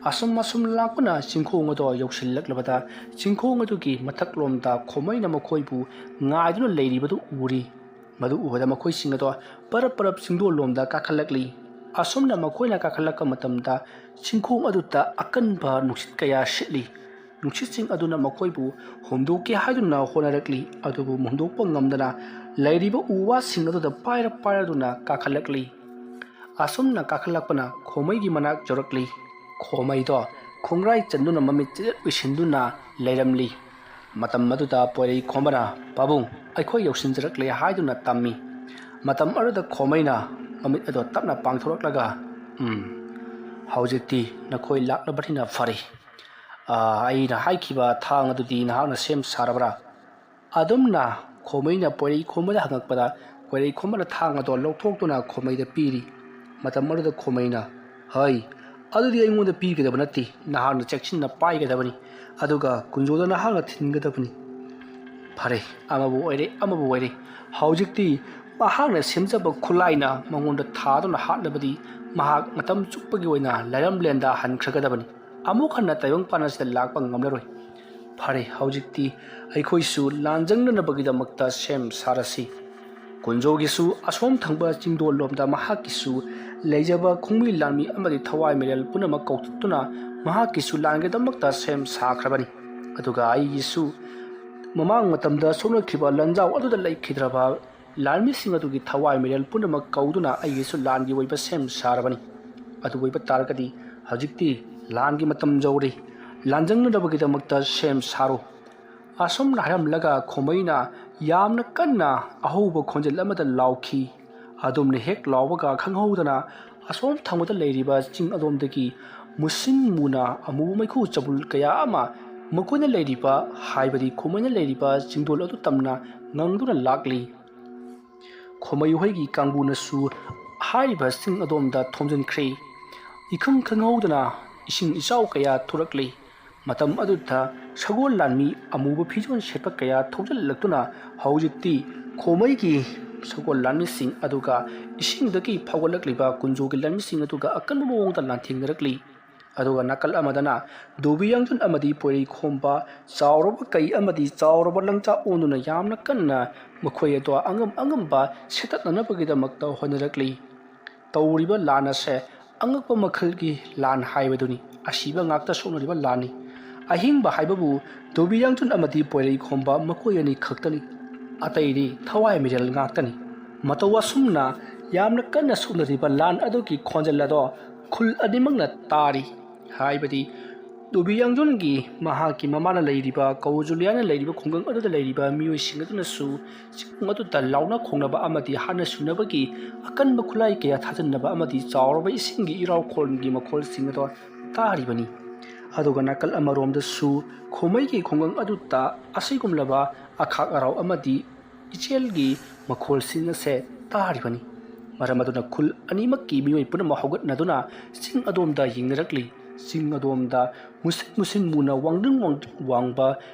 [SPEAKER 1] ꯑꯁꯨꯝ ꯂꯥꯛꯄꯅ ꯆꯤꯡꯈꯣꯡ ꯑꯗꯨ ꯌꯧꯁꯤꯜꯂꯛꯂꯕꯗ ꯆꯤꯡꯈꯣꯡ ꯑꯗꯨꯒꯤ ꯃꯊꯛꯂꯣꯝꯗ ꯈꯣꯃꯩꯅ ꯃꯈꯣꯏꯕꯨ ꯉꯥꯏꯗꯨꯅ ꯂꯩꯔꯤꯕꯗꯨ ꯎꯔꯤ꯫ ꯃꯗꯨ ꯎꯕꯗ ꯃꯈꯣꯏꯁꯤꯡ ꯑꯗꯣ ꯄꯔꯞ ꯆꯤꯡꯗꯣꯜꯂꯣꯝꯗ ꯀꯥꯈꯠꯂꯛꯂꯤ꯫ ꯑꯁꯨꯝꯅ ꯃꯈꯣꯏꯅ ꯀꯥꯈꯠꯂꯛꯄ ꯃꯇꯝꯗ ꯆꯤꯡꯈꯣꯡ ꯑꯗꯨꯗ ꯑꯀꯟꯕ ꯅꯨꯡꯁꯤꯠ ꯀꯌꯥ ꯁꯤꯠꯂꯤ꯫ ꯅꯨꯡꯁꯤꯠꯁꯤꯡ ꯑꯗꯨꯅ ꯃꯈꯣꯏꯕꯨ ꯍꯨꯝꯗꯣꯛꯀꯦ ꯍꯥꯏꯗꯨꯅ ꯍꯣꯠꯅꯔꯛꯂꯤ ꯑꯗꯨꯕꯨ ꯍꯨꯝꯗꯣꯛꯄ ꯉꯝꯗꯅ ꯂꯩꯔꯤꯕ ꯎ ꯋꯥꯁꯤꯡ ꯑꯗꯨꯗ ꯄꯥꯏꯔꯗꯨꯅ ꯀꯥꯈꯠꯂꯛꯂꯤ꯫ ꯑꯁꯨꯝꯅ ꯀꯥꯈꯠꯂꯛꯄꯅ ꯈꯣꯃꯩꯒꯤ ꯃꯅꯥꯛ ꯌꯧꯔꯛꯂꯤ꯫ ꯈꯣꯃꯩꯗꯣ ꯈꯣꯡꯒ꯭ꯔꯥꯏ ꯆꯟꯗꯨꯅ ꯃꯃꯤꯠ ꯆꯤꯖꯠ ꯎꯏꯁꯤꯟꯗꯨꯅ ꯂꯩꯔꯝꯂꯤ꯫ ꯃꯇꯝ ꯑꯗꯨꯗ ꯄꯣꯏꯔꯩꯈꯣꯝꯕꯅ "ꯄꯥꯕꯨꯡ, ꯑꯩꯈꯣꯏ ꯌꯧꯁꯤꯟꯖꯔꯛꯂꯦ" ꯍꯥꯏꯗꯨꯅ ꯇꯝꯃꯤ꯫ ꯃꯇꯝ ꯑꯗꯨꯗ ꯈꯣꯃꯩꯅ ꯃꯃꯤꯠ ꯑꯗꯨ ꯇꯞꯅ ꯄꯥꯡꯊꯣꯔꯛꯂꯒ "ꯍꯧꯖꯤꯛꯇꯤ ꯅꯈꯣꯏ ꯂꯥꯛꯂꯕꯅꯤꯅ ꯐꯔꯦ꯫ ꯑꯩꯅ ꯍꯥꯏꯈꯤꯕ ꯊꯥꯡ ꯑꯗꯨꯗꯤ ꯅꯍꯥꯛꯅ ꯁꯦꯝ ꯁꯥꯔꯕ꯭ꯔꯥ?" ꯑꯗꯨꯝꯅ ꯈꯣꯃꯩꯅ ꯄꯣꯏꯔꯩꯈꯣꯝꯕꯗ ꯍꯪꯉꯛꯄꯗ ꯄꯣꯏꯔꯩꯈꯣꯝꯕꯅ ꯊꯥꯡ ꯑꯗꯨ ꯂꯧꯊꯣꯛꯇꯨꯅ ꯈꯣꯃꯩꯗ ꯄꯤꯔꯤ꯫ ꯃꯇꯝ ꯑꯗꯨꯗ ꯈꯣꯃꯩꯅ "ꯍꯩ, ꯑꯗꯨꯗꯤ ꯑꯩꯉꯣꯟꯗ ꯄꯤꯒꯗꯕ ꯅꯠꯇꯦ, ꯅꯍꯥꯛꯅ ꯆꯦꯛꯁꯤꯟꯅ ꯄꯥꯏꯒꯗꯕꯅꯤ, ꯑꯗꯨꯒ ꯀꯨꯟꯖꯣꯗ ꯅꯍꯥꯛꯅ ꯊꯤꯟꯒꯗꯕꯅꯤ꯫ ꯐꯔꯦ, ꯑꯃꯕꯨ ꯑꯣꯏꯔꯦ, ꯍꯧꯖꯤꯛꯇꯤ ꯃꯍꯥꯛꯅ ꯁꯦꯝꯖꯕ ꯈꯨꯠꯂꯥꯏꯅ ꯃꯉꯣꯟꯗ ꯊꯥꯗꯨꯅ ꯍꯥꯠꯂꯕꯗꯤ ꯃꯍꯥꯛ ꯃꯇꯝ ꯆꯨꯞꯄꯒꯤ ꯑꯣꯏꯅ ꯂꯩꯔꯝꯂꯦꯟꯗ ꯍꯟꯈ꯭ꯔꯒꯗꯕꯅꯤ, ꯑꯃꯨꯛ ꯍꯟꯅ ꯇꯥꯏꯕꯪꯄꯥꯟ ꯑꯁꯤꯗ ꯂꯥꯛꯄ ꯉꯝꯂꯔꯣꯏ꯫ ꯐꯔꯦ, ꯍꯧꯖꯤꯛꯇꯤ ꯑꯩꯈꯣꯏꯁꯨ ꯂꯥꯟꯖꯪꯅꯅꯕꯒꯤꯗꯃꯛꯇ ꯁꯦꯝ ꯁꯥꯔꯁꯤ꯫ ꯀꯨꯟꯖꯣꯒꯤꯁꯨ ꯑꯁꯣꯝ ꯊꯪꯕ ꯆꯤꯡꯗꯣꯟꯂꯣꯝꯗ ꯃꯍꯥꯛꯀꯤꯁꯨ ꯂꯩꯖꯕ ꯈꯣꯡꯕꯤ ꯂꯥꯟꯃꯤ ꯑꯃꯗꯤ ꯊꯋꯥꯏ ꯃꯤꯔꯦꯜ ꯄꯨꯝꯅꯃꯛ ꯀꯧꯊꯣꯛꯇꯨꯅ ꯃꯍꯥꯛꯀꯤꯁꯨ ꯂꯥꯟꯒꯤꯗꯃꯛꯇ ꯁꯦꯝ ꯁꯥꯈ꯭ꯔꯕꯅꯤ꯫ ꯑꯗꯨꯒ ꯑꯩꯒꯤꯁꯨ ꯃꯃꯥꯡ ꯃꯇꯝꯗ ꯁꯣꯛꯅꯈꯤꯕ ꯂꯟꯖꯥꯎ ꯑꯗꯨꯗ ꯂꯩꯈꯤꯗ꯭ꯔꯕ ꯂꯥꯟꯃꯤꯁꯤꯡ ꯑꯗꯨꯒꯤ ꯊꯋꯥꯏ ꯃꯤꯔꯦꯜ ꯄꯨꯝꯅꯃꯛ ꯀꯧꯗꯨꯅ ꯑꯩꯒꯤꯁꯨ ꯂꯥꯟꯒꯤ ꯑꯣꯏꯕ ꯁꯦꯝ ꯁꯥꯔꯕꯅꯤ꯫ ꯑꯗꯨ ꯑꯣꯏꯕ ꯇꯥꯔꯒꯗꯤ ꯍꯧꯖꯤꯛꯇꯤ ꯂꯥꯟꯒꯤ ꯃꯇꯝ ꯌꯧꯔꯦ, ꯂꯥꯟꯖꯪꯅꯅꯕꯒꯤꯗꯃꯛꯇ ꯁꯦꯝ ꯁꯥꯔꯣ꯫ ꯑꯁꯨꯝꯅ ꯍꯥꯏꯔꯝꯂꯒ ꯈꯣꯃꯩꯅ ꯌꯥꯝꯅ ꯀꯟꯅ ꯑꯍꯧꯕ ꯈꯣꯟꯖꯦꯜ ꯑꯃꯗ ꯂꯥꯎꯈꯤ꯫ ꯑꯗꯨꯝꯅ ꯍꯦꯛ ꯂꯥꯎꯕꯒ ꯈꯪꯍꯧꯗꯅ ꯑꯁꯣꯝ ꯊꯪꯕꯗ ꯂꯩꯔꯤꯕ ꯆꯤꯡ ꯑꯗꯣꯝꯗꯒꯤ ꯃꯨꯁꯤꯟ ꯃꯨꯅ ꯑꯃꯨꯕ ꯃꯩꯈꯨ ꯆꯕꯨꯜ ꯀꯌꯥ ꯑꯃ ꯃꯈꯣꯏꯅ ꯂꯩꯔꯤꯕ ꯍꯥꯏꯕꯗꯤ ꯈꯣꯃꯩꯅ ꯂꯩꯔꯤꯕ ꯆꯤꯡꯗꯣꯜ ꯑꯗꯨ ꯇꯝꯅ ꯉꯪꯗꯨꯅ ꯂꯥꯛꯂꯤ꯫ ꯈꯣꯃꯩ ꯍꯣꯏꯒꯤ ꯀꯥꯡꯕꯨꯅꯁꯨ ꯍꯥꯏꯔꯤꯕ ꯆꯤꯡ ꯑꯗꯣꯝꯗ ꯊꯣꯝꯖꯤꯟꯈ꯭ꯔꯦ꯫ ꯏꯈꯪ ꯈꯪꯍꯧꯗꯅ ꯏꯁꯤꯡ ꯏꯆꯥꯎ ꯀꯌꯥ ꯊꯣꯔꯛꯂꯤ꯫ ꯃꯇꯝ ꯑꯗꯨꯗ ꯁꯒꯣꯜ ꯂꯥꯟꯃꯤ ꯑꯃꯨꯕ ꯐꯤꯖꯣꯜ ꯁꯦꯠꯄ ꯀꯌꯥ ꯊꯧꯖꯤꯜꯂꯛꯇꯨꯅ ꯍꯧꯖꯤꯛꯇꯤ ꯈꯣꯃꯩꯒꯤ ꯁꯒꯣꯜ ꯂꯥꯟꯃꯤꯁꯤꯡ ꯑꯗꯨꯒ ꯏꯁꯤꯡꯗꯒꯤ ꯐꯥꯎꯒꯠꯂꯛꯂꯤꯕ ꯀꯨꯟꯖꯣꯒꯤ ꯂꯥꯟꯃꯤꯁꯤꯡ ꯑꯗꯨꯒ ꯑꯀꯟꯕ ꯃꯑꯣꯡꯗ ꯂꯥꯟꯊꯦꯡꯅꯔꯛꯂꯤ꯫ ꯑꯗꯨꯒ ꯅꯥꯀꯜ ꯑꯃꯗꯅ ꯗꯣꯕꯤ ꯌꯥꯡꯖꯨꯟ ꯑꯃꯗꯤ ꯄꯣꯏꯔꯩꯈꯣꯝꯕ ꯆꯥꯎꯔꯕ ꯀꯩ ꯑꯃꯗꯤ ꯆꯥꯎꯔꯕ ꯂꯪꯆꯥ ꯑꯣꯟꯗꯨꯅ ꯌꯥꯝꯅ ꯀꯟꯅ ꯃꯈꯣꯏ ꯑꯗꯨ ꯑꯉꯝꯕ ꯁꯦꯠꯇꯠꯅꯅꯕꯒꯤꯗꯃꯛꯇ ꯍꯣꯠꯅꯔꯛꯂꯤ꯫ ꯇꯧꯔꯤꯕ ꯂꯥꯟ ꯑꯁꯦ ꯑꯉꯛꯄ ꯃꯈꯜꯒꯤ ꯂꯥꯟ ꯍꯥꯏꯕꯗꯨꯅꯤ, ꯑꯁꯤꯕ ꯉꯥꯛꯇ ꯁꯣꯛꯅꯔꯤꯕ ꯂꯥꯟꯅꯤ꯫ ꯑꯍꯤꯡꯕ ꯍꯥꯏꯕꯕꯨ ꯗꯣꯕꯤ ꯌꯥꯡꯖꯨꯟ ꯑꯃꯗꯤ ꯄꯣꯏꯔꯩꯈꯣꯝꯕ ꯃꯈꯣꯏ ꯑꯅꯤ ꯈꯛꯇꯅꯤ, ꯑꯇꯩꯗꯤ ꯊꯋꯥꯏ ꯃꯤꯔꯦꯜ ꯉꯥꯛꯇꯅꯤ꯫ ꯃꯇꯧ ꯑꯁꯨꯝꯅ ꯌꯥꯝꯅ ꯀꯟꯅ ꯁꯣꯛꯅꯔꯤꯕ ꯂꯥꯟ ꯑꯗꯨꯒꯤ ꯈꯣꯟꯖꯦꯜ ꯑꯗꯣ ꯈꯨꯜ ꯑꯅꯤꯃꯛꯅ ꯇꯥꯔꯤ꯫ ꯍꯥꯏꯕꯗꯤ ꯗꯣꯕꯤ ꯌꯥꯡꯖꯨꯟꯒꯤ ꯃꯍꯥꯛꯀꯤ ꯃꯃꯥꯅ ꯂꯩꯔꯤꯕ ꯀꯧꯖꯨꯂꯤꯌꯥꯅ ꯂꯩꯔꯤꯕ ꯈꯨꯡꯒꯪ ꯑꯗꯨꯗ ꯂꯩꯔꯤꯕ ꯃꯤꯑꯣꯏꯁꯤꯡ ꯑꯗꯨꯅꯁꯨ ꯆꯤꯡ ꯑꯗꯨꯗ ꯂꯥꯎꯅ ꯈꯣꯡꯅꯕ ꯑꯃꯗꯤ ꯍꯥꯠꯅ ꯁꯨꯅꯕꯒꯤ ꯑꯀꯟꯕ ꯈꯨꯠꯂꯥꯏ ꯀꯌꯥ ꯊꯥꯖꯤꯟꯅꯕ ꯑꯃꯗꯤ ꯆꯥꯎꯔꯕ ꯏꯁꯤꯡꯒꯤ ꯏꯔꯥꯎꯈꯣꯜꯒꯤ ꯃꯈꯣꯜꯁꯤꯡ ꯑꯗꯣ ꯇꯥꯔꯤꯕꯅꯤ꯫ ꯑꯗꯨꯒ ꯅꯥꯀꯜ ꯑꯃꯔꯣꯝꯗꯁꯨ ꯈꯣꯃꯩꯒꯤ ꯈꯨꯡꯒꯪ ꯑꯗꯨꯗ ꯑꯁꯤꯒꯨꯝꯂꯕ ꯑꯈꯥꯛ ꯑꯔꯥꯎ ꯑꯃꯗꯤ ꯏꯆꯦꯜꯒꯤ ꯃꯈꯣꯜꯁꯤꯡ ꯑꯁꯦ ꯇꯥꯔꯤꯕꯅꯤ꯫ ꯃꯔꯝ ꯑꯗꯨꯅ ꯈꯨꯜ ꯑꯅꯤꯃꯛꯀꯤ ꯃꯤꯑꯣꯏ ꯄꯨꯝꯅꯃꯛ ꯍꯧꯒꯠꯅꯗꯨꯅ ꯆꯤꯡ ꯑꯗꯣꯝꯗ ꯌꯦꯡꯅꯔꯛꯂꯤ꯫ ꯆꯤꯡ ꯑꯗꯣꯝꯗ ꯃꯨꯁꯤꯟ ꯃꯨꯅ ꯋꯥꯡꯗ꯭ꯔꯤꯡ ꯋꯥꯡꯕ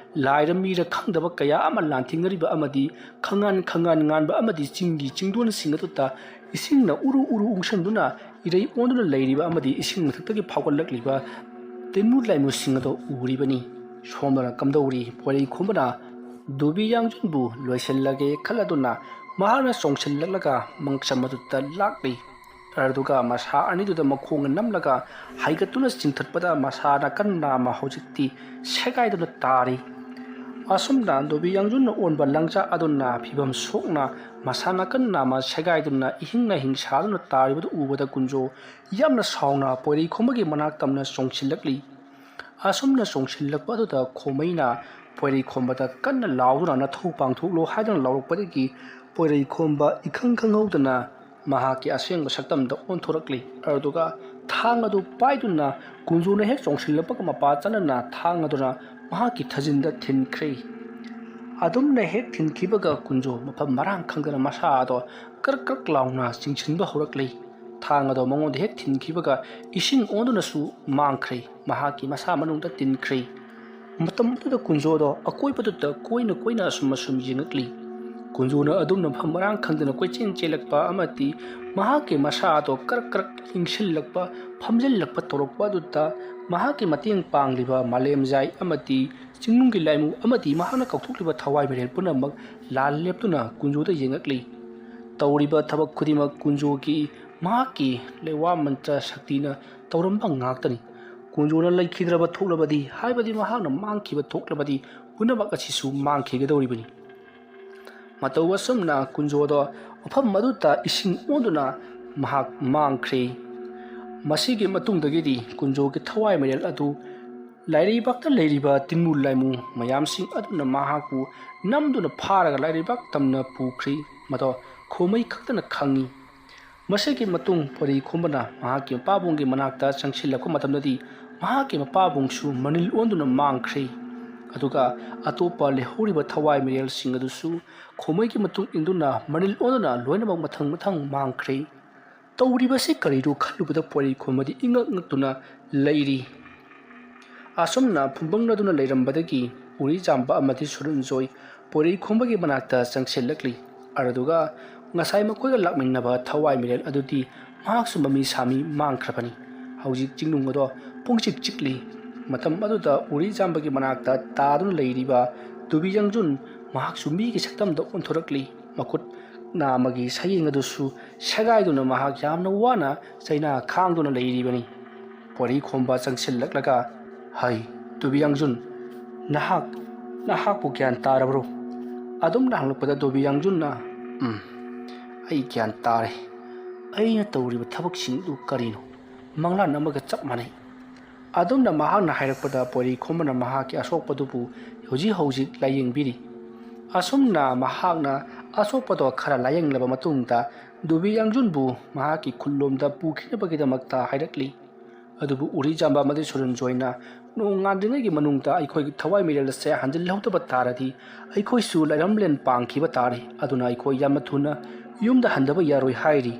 [SPEAKER 1] ꯂꯥꯏꯔ ꯃꯤꯔ ꯈꯪꯗꯕ ꯀꯌꯥ ꯑꯃ ꯂꯥꯟꯊꯦꯡꯅꯔꯤꯕ ꯑꯃꯗꯤ ꯈꯪꯉꯥꯟ ꯉꯥꯟꯕ ꯑꯃꯗꯤ ꯆꯤꯡꯒꯤ ꯆꯤꯡꯗꯣꯟꯁꯤꯡ ꯑꯗꯨꯗ ꯏꯁꯤꯡꯅ ꯎꯔꯨ ꯎꯪꯁꯟꯗꯨꯅ ꯏꯔꯩ ꯑꯣꯟꯗꯨꯅ ꯂꯩꯔꯤꯕ ꯑꯃꯗꯤ ꯏꯁꯤꯡ ꯃꯊꯛꯇꯒꯤ ꯐꯥꯎꯒꯠꯂꯛꯂꯤꯕ ꯇꯦꯟꯃꯨ ꯂꯥꯏꯃꯨꯁꯤꯡ ꯑꯗꯨ ꯎꯔꯤꯕꯅꯤ꯫ ꯁꯣꯝꯗꯅ ꯀꯝꯗꯧꯔꯤ? ꯄꯣꯏꯔꯩꯈꯣꯝꯕꯅ ꯗꯣꯕꯤ ꯌꯥꯡꯖꯨꯟꯕꯨ ꯂꯣꯏꯁꯤꯜꯂꯒꯦ ꯈꯜꯂꯗꯨꯅ ꯃꯍꯥꯛꯅ ꯆꯣꯡꯁꯤꯜꯂꯛꯂꯒ ꯃꯪꯁꯝ ꯑꯗꯨꯗ ꯂꯥꯛꯂꯤ꯫ ꯑꯗꯨꯒ ꯃꯁꯥ ꯑꯅꯤꯗꯨꯗ ꯃꯈꯣꯡꯅ ꯅꯝꯂꯒ ꯍꯥꯏꯒꯠꯇꯨꯅ ꯆꯤꯡꯊꯠꯄꯗ ꯃꯁꯥ ꯅꯥꯀꯟ ꯅꯥꯝꯃ ꯍꯧꯖꯤꯛꯇꯤ ꯁꯦꯒꯥꯏꯗꯨꯅ ꯇꯥꯔꯤ꯫ ꯑꯁꯨꯝꯅ ꯗꯣꯕꯤ ꯌꯥꯡꯖꯨꯟꯅ ꯑꯣꯟꯕ ꯂꯪꯆꯥ ꯑꯗꯨꯅ ꯐꯤꯚꯝ ꯁꯣꯛꯅ ꯃꯁꯥ ꯅꯥꯀꯟ ꯅꯥꯝꯃ ꯁꯦꯒꯥꯏꯗꯨꯅ ꯏꯍꯤꯡ ꯁꯥꯗꯨꯅ ꯇꯥꯔꯤꯕꯗꯨ ꯎꯕꯗ ꯀꯨꯟꯖꯣ ꯌꯥꯝꯅ ꯁꯥꯎꯅ ꯄꯣꯏꯔꯩꯈꯣꯝꯕꯒꯤ ꯃꯅꯥꯛ ꯇꯝꯅ ꯆꯣꯡꯁꯤꯜꯂꯛꯂꯤ꯫ ꯑꯁꯨꯝꯅ ꯆꯣꯡꯁꯤꯜꯂꯛꯄ ꯑꯗꯨꯗ ꯈꯣꯃꯩꯅ ꯄꯣꯏꯔꯩꯈꯣꯝꯕꯗ ꯀꯟꯅ ꯂꯥꯎꯗꯨꯅ ꯅꯊꯧ ꯄꯥꯡꯊꯣꯛꯂꯣ ꯍꯥꯏꯗꯨꯅ ꯂꯥꯎꯔꯛꯄꯗꯒꯤ ꯄꯣꯏꯔꯩꯈꯣꯝꯕ ꯏꯈꯪ ꯈꯪꯍꯧꯗꯅ ꯃꯍꯥꯛꯀꯤ ꯑꯁꯦꯡꯕ ꯁꯛꯇꯝꯗ ꯑꯣꯟꯊꯣꯔꯛꯂꯤ꯫ ꯑꯗꯨꯒ ꯊꯥꯡ ꯑꯗꯨ ꯄꯥꯏꯗꯨꯅ ꯀꯨꯟꯖꯣꯅ ꯍꯦꯛ ꯆꯣꯡꯁꯤꯜꯂꯛꯄꯒ ꯃꯄꯥ ꯆꯥꯟꯅꯅ ꯊꯥꯡ ꯑꯗꯨꯅ ꯃꯍꯥꯛꯀꯤ ꯊꯥꯖꯤꯟꯗ ꯊꯤꯟꯈ꯭ꯔꯦ꯫ ꯑꯗꯨꯝꯅ ꯍꯦꯛ ꯊꯤꯟꯈꯤꯕꯒ ꯀꯨꯟꯖꯣ ꯃꯐꯝ ꯃꯔꯥꯡ ꯈꯪꯗꯅ ꯃꯁꯥ ꯑꯗꯣ ꯀ꯭ꯔꯛ ꯂꯥꯎꯅ ꯆꯤꯡꯁꯤꯟꯕ ꯍꯧꯔꯛꯂꯤ꯫ ꯊꯥꯡ ꯑꯗꯣ ꯃꯉꯣꯟꯗ ꯍꯦꯛ ꯊꯤꯟꯈꯤꯕꯒ ꯏꯁꯤꯡ ꯑꯣꯟꯗꯨꯅꯁꯨ ꯃꯥꯡꯈ꯭ꯔꯦ, ꯃꯍꯥꯛꯀꯤ ꯃꯁꯥ ꯃꯅꯨꯡꯗ ꯇꯤꯟꯈ꯭ꯔꯦ꯫ ꯃꯇꯝ ꯑꯗꯨꯗ ꯀꯨꯟꯖꯣꯗꯣ ꯑꯀꯣꯏꯕꯗꯨꯗ ꯀꯣꯏꯅ ꯑꯁꯨꯝ ꯌꯦꯡꯉꯛꯂꯤ꯫ ꯀꯨꯟꯖꯣꯅ ꯑꯗꯨꯝꯅ ꯃꯐꯝ ꯃꯔꯥꯡ ꯈꯪꯗꯅ ꯀꯣꯏꯆꯦꯟ ꯆꯦꯜꯂꯛꯄ ꯑꯃꯗꯤ ꯃꯍꯥꯛꯀꯤ ꯃꯁꯥ ꯑꯗꯣ ꯀ꯭ꯔꯛ ꯏꯪꯁꯤꯜꯂꯛꯄ ꯐꯝꯖꯤꯜꯂꯛꯄ ꯇꯧꯔꯛꯄ ꯑꯗꯨꯗ ꯃꯍꯥꯛꯀꯤ ꯃꯇꯦꯡ ꯄꯥꯡꯂꯤꯕ ꯃꯥꯂꯦꯝꯖꯥꯏ ꯑꯃꯗꯤ ꯆꯤꯡꯅꯨꯡꯒꯤ ꯂꯥꯏꯃꯨ ꯑꯃꯗꯤ ꯃꯍꯥꯛꯅ ꯀꯧꯊꯣꯛꯂꯤꯕ ꯊꯋꯥꯏ ꯃꯤꯔꯦꯜ ꯄꯨꯝꯅꯃꯛ ꯂꯥꯟ ꯂꯦꯞꯇꯨꯅ ꯀꯨꯟꯖꯣꯗ ꯌꯦꯡꯉꯛꯂꯤ꯫ ꯇꯧꯔꯤꯕ ꯊꯕꯛ ꯈꯨꯗꯤꯡꯃꯛ ꯀꯨꯟꯖꯣꯒꯤ ꯃꯍꯥꯛꯀꯤ ꯂꯩꯋꯥ ꯃꯟꯇ꯭ꯔ ꯁꯛꯇꯤꯅ ꯇꯧꯔꯝꯕ ꯉꯥꯛꯇꯅꯤ꯫ ꯀꯨꯟꯖꯣꯅ ꯂꯩꯈꯤꯗ꯭ꯔꯕ ꯊꯣꯛꯂꯕꯗꯤ ꯍꯥꯏꯕꯗꯤ ꯃꯍꯥꯛꯅ ꯃꯥꯡꯈꯤꯕ ꯊꯣꯛꯂꯕꯗꯤ ꯄꯨꯝꯅꯃꯛ ꯑꯁꯤꯁꯨ ꯃꯥꯡꯈꯤꯒꯗꯧꯔꯤꯕꯅꯤ ꯃꯇꯧ ꯑꯁꯨꯝꯅ ꯀꯨꯟꯖꯣꯗꯣ ꯃꯐꯝ ꯑꯗꯨꯗ ꯏꯁꯤꯡ ꯑꯣꯟꯗꯨꯅ ꯃꯍꯥꯛ ꯃꯥꯡꯈ꯭ꯔꯦ ꯃꯁꯤꯒꯤ ꯃꯇꯨꯡꯗꯒꯤꯗꯤ ꯀꯨꯟꯖꯣꯒꯤ ꯊꯋꯥꯏ ꯃꯔꯦꯜ ꯑꯗꯨ ꯂꯥꯏꯔꯩꯕꯥꯛꯇ ꯂꯩꯔꯤꯕ ꯇꯤꯟꯃꯨ ꯂꯥꯏꯃꯨ ꯃꯌꯥꯝꯁꯤꯡ ꯑꯗꯨꯅ ꯃꯍꯥꯛꯄꯨ ꯅꯝꯗꯨꯅ ꯐꯥꯔꯒ ꯂꯥꯏꯔꯩꯕꯥꯛ ꯇꯝꯅ ꯄꯨꯈ꯭ꯔꯤ ꯃꯗꯣ ꯈꯣꯃꯩ ꯈꯛꯇꯅ ꯈꯪꯉꯤ ꯃꯁꯤꯒꯤ ꯃꯇꯨꯡ ꯄꯣꯏꯔꯩ ꯈꯣꯝꯕꯅ ꯃꯍꯥꯛꯀꯤ ꯃꯄꯥꯕꯨꯡꯒꯤ ꯃꯅꯥꯛꯇ ꯆꯪꯁꯤꯜꯂꯛꯄ ꯃꯇꯝꯗꯗꯤ ꯃꯍꯥꯛꯀꯤ ꯃꯄꯥꯕꯨꯡꯁꯨ ꯃꯅꯤꯜ ꯑꯣꯟꯗꯨꯅ ꯃꯥꯡꯈ꯭ꯔꯦ ꯑꯗꯨꯒ ꯑꯇꯣꯞꯄ ꯂꯩꯍꯧꯔꯤꯕ ꯊꯋꯥꯏ ꯃꯤꯔꯦꯜꯁꯤꯡ ꯑꯗꯨꯁꯨ ꯈꯣꯃꯩꯒꯤ ꯃꯇꯨꯡ ꯏꯟꯗꯨꯅ ꯃꯅꯤꯜ ꯑꯣꯟꯗꯨꯅ ꯂꯣꯏꯅꯃꯛ ꯃꯊꯪ ꯃꯊꯪ ꯃꯥꯡꯈ꯭ꯔꯦ ꯇꯧꯔꯤꯕꯁꯤ ꯀꯔꯤꯅꯣ ꯈꯜꯂꯨꯕꯗ ꯄꯣꯏꯔꯩ ꯈꯣꯝꯕꯗꯤ ꯏꯉꯛ ꯉꯛꯇꯨꯅ ꯂꯩꯔꯤ ꯑꯁꯨꯝꯅ ꯐꯨꯝꯕꯪꯅꯗꯨꯅ ꯂꯩꯔꯝꯕꯗꯒꯤ ꯎꯔꯤꯖꯥꯝꯕ ꯑꯃꯗꯤ ꯁꯨꯔꯨꯟꯖꯣꯏ ꯄꯣꯏꯔꯩ ꯈꯣꯝꯕꯒꯤ ꯃꯅꯥꯛꯇ ꯆꯪꯁꯤꯜꯂꯛꯂꯤ ꯑꯗꯨꯒ ꯉꯁꯥꯏ ꯃꯈꯣꯏꯒ ꯂꯥꯛꯃꯤꯟꯅꯕ ꯊꯋꯥꯏ ꯃꯤꯔꯦꯜ ꯑꯗꯨꯗꯤ ꯃꯍꯥꯛꯁꯨ ꯃꯃꯤ ꯁꯥꯃꯤ ꯃꯥꯡꯈ꯭ꯔꯕꯅꯤ ꯍꯧꯖꯤꯛ ꯆꯤꯡꯅꯨꯡ ꯑꯗꯣ ꯄꯨꯡꯆꯤꯛ ꯆꯤꯛꯂꯤ ꯃꯇꯝ ꯑꯗꯨꯗ ꯎꯔꯤꯖꯥꯝꯕꯒꯤ ꯃꯅꯥꯛꯇ ꯇꯥꯗꯨꯅ ꯂꯩꯔꯤꯕ ꯇꯨꯕꯤ ꯌꯥꯡꯖꯨꯟ ꯃꯍꯥꯛꯁꯨ ꯃꯤꯒꯤ ꯁꯛꯇꯝꯗ ꯑꯣꯟꯊꯣꯔꯛꯂꯤ ꯃꯈꯨꯠ ꯅꯥꯝꯃꯒꯤ ꯁꯌꯦꯡ ꯑꯗꯨꯁꯨ ꯁꯦꯒꯥꯏꯗꯨꯅ ꯃꯍꯥꯛ ꯌꯥꯝꯅ ꯋꯥꯅ ꯆꯩꯅꯥ ꯈꯥꯡꯗꯨꯅ ꯂꯩꯔꯤꯕꯅꯤ ꯄꯣꯏꯔꯩ ꯈꯣꯝꯕ ꯆꯪꯁꯤꯜꯂꯛꯂꯒ ꯍꯩ ꯇꯨꯕꯤ ꯌꯥꯡꯖꯨꯟ ꯅꯍꯥꯛꯄꯨ ꯒ꯭ꯌꯥꯟ ꯇꯥꯔꯕ꯭ꯔꯣ ꯑꯗꯨꯝꯅ ꯍꯪꯂꯛꯄꯗ ꯇꯨꯕꯤ ꯌꯥꯡꯖꯨꯟꯅ ꯑꯩ ꯒ꯭ꯌꯥꯟ ꯇꯥꯔꯦ ꯑꯩꯅ ꯇꯧꯔꯤꯕ ꯊꯕꯛꯁꯤꯡꯗꯨ ꯀꯔꯤꯅꯣ ꯃꯪꯂꯥꯟ ꯑꯃꯒ ꯆꯞ ꯃꯥꯟꯅꯩ ꯑꯗꯨꯝꯅ ꯃꯍꯥꯛꯅ ꯍꯥꯏꯔꯛꯄꯗ ꯄꯣꯏꯔꯩ ꯈꯣꯝꯕꯅ ꯃꯍꯥꯛꯀꯤ ꯑꯁꯣꯛꯄꯗꯨꯕꯨ ꯍꯧꯖꯤꯛ ꯂꯥꯌꯦꯡꯕꯤꯔꯤ ꯑꯁꯨꯝꯅ ꯃꯍꯥꯛꯅ ꯑꯁꯣꯛꯄꯗꯣ ꯈꯔ ꯂꯥꯌꯦꯡꯂꯕ ꯃꯇꯨꯡꯗ ꯇꯨꯕꯤ ꯌꯥꯡꯖꯨꯟꯕꯨ ꯃꯍꯥꯛꯀꯤ ꯈꯨꯜꯂꯣꯝꯗ ꯄꯨꯈꯤꯅꯕꯒꯤꯗꯃꯛꯇ ꯍꯥꯏꯔꯛꯂꯤ ꯑꯗꯨꯕꯨ ꯎꯔꯤꯖꯥꯝꯕ ꯑꯃꯗꯤ ꯁꯨꯔꯨꯟꯖꯣꯏꯅ ꯅꯣꯡ ꯉꯥꯟꯗ꯭ꯔꯤꯉꯩꯒꯤ ꯃꯅꯨꯡꯗ ꯑꯩꯈꯣꯏꯒꯤ ꯊꯋꯥꯏ ꯃꯤꯔꯦꯜ ꯑꯁꯦ ꯍꯟꯖꯤꯜꯍꯧꯗꯕ ꯇꯥꯔꯗꯤ ꯑꯩꯈꯣꯏꯁꯨ ꯂꯩꯔꯝꯂꯦꯟ ꯄꯥꯡꯈꯤꯕ ꯇꯥꯔꯦ ꯑꯗꯨꯅ ꯑꯩꯈꯣꯏ ꯌꯥꯝꯅ ꯊꯨꯅ ꯌꯨꯝꯗ ꯍꯟꯗꯕ ꯌꯥꯔꯣꯏ ꯍꯥꯏꯔꯤ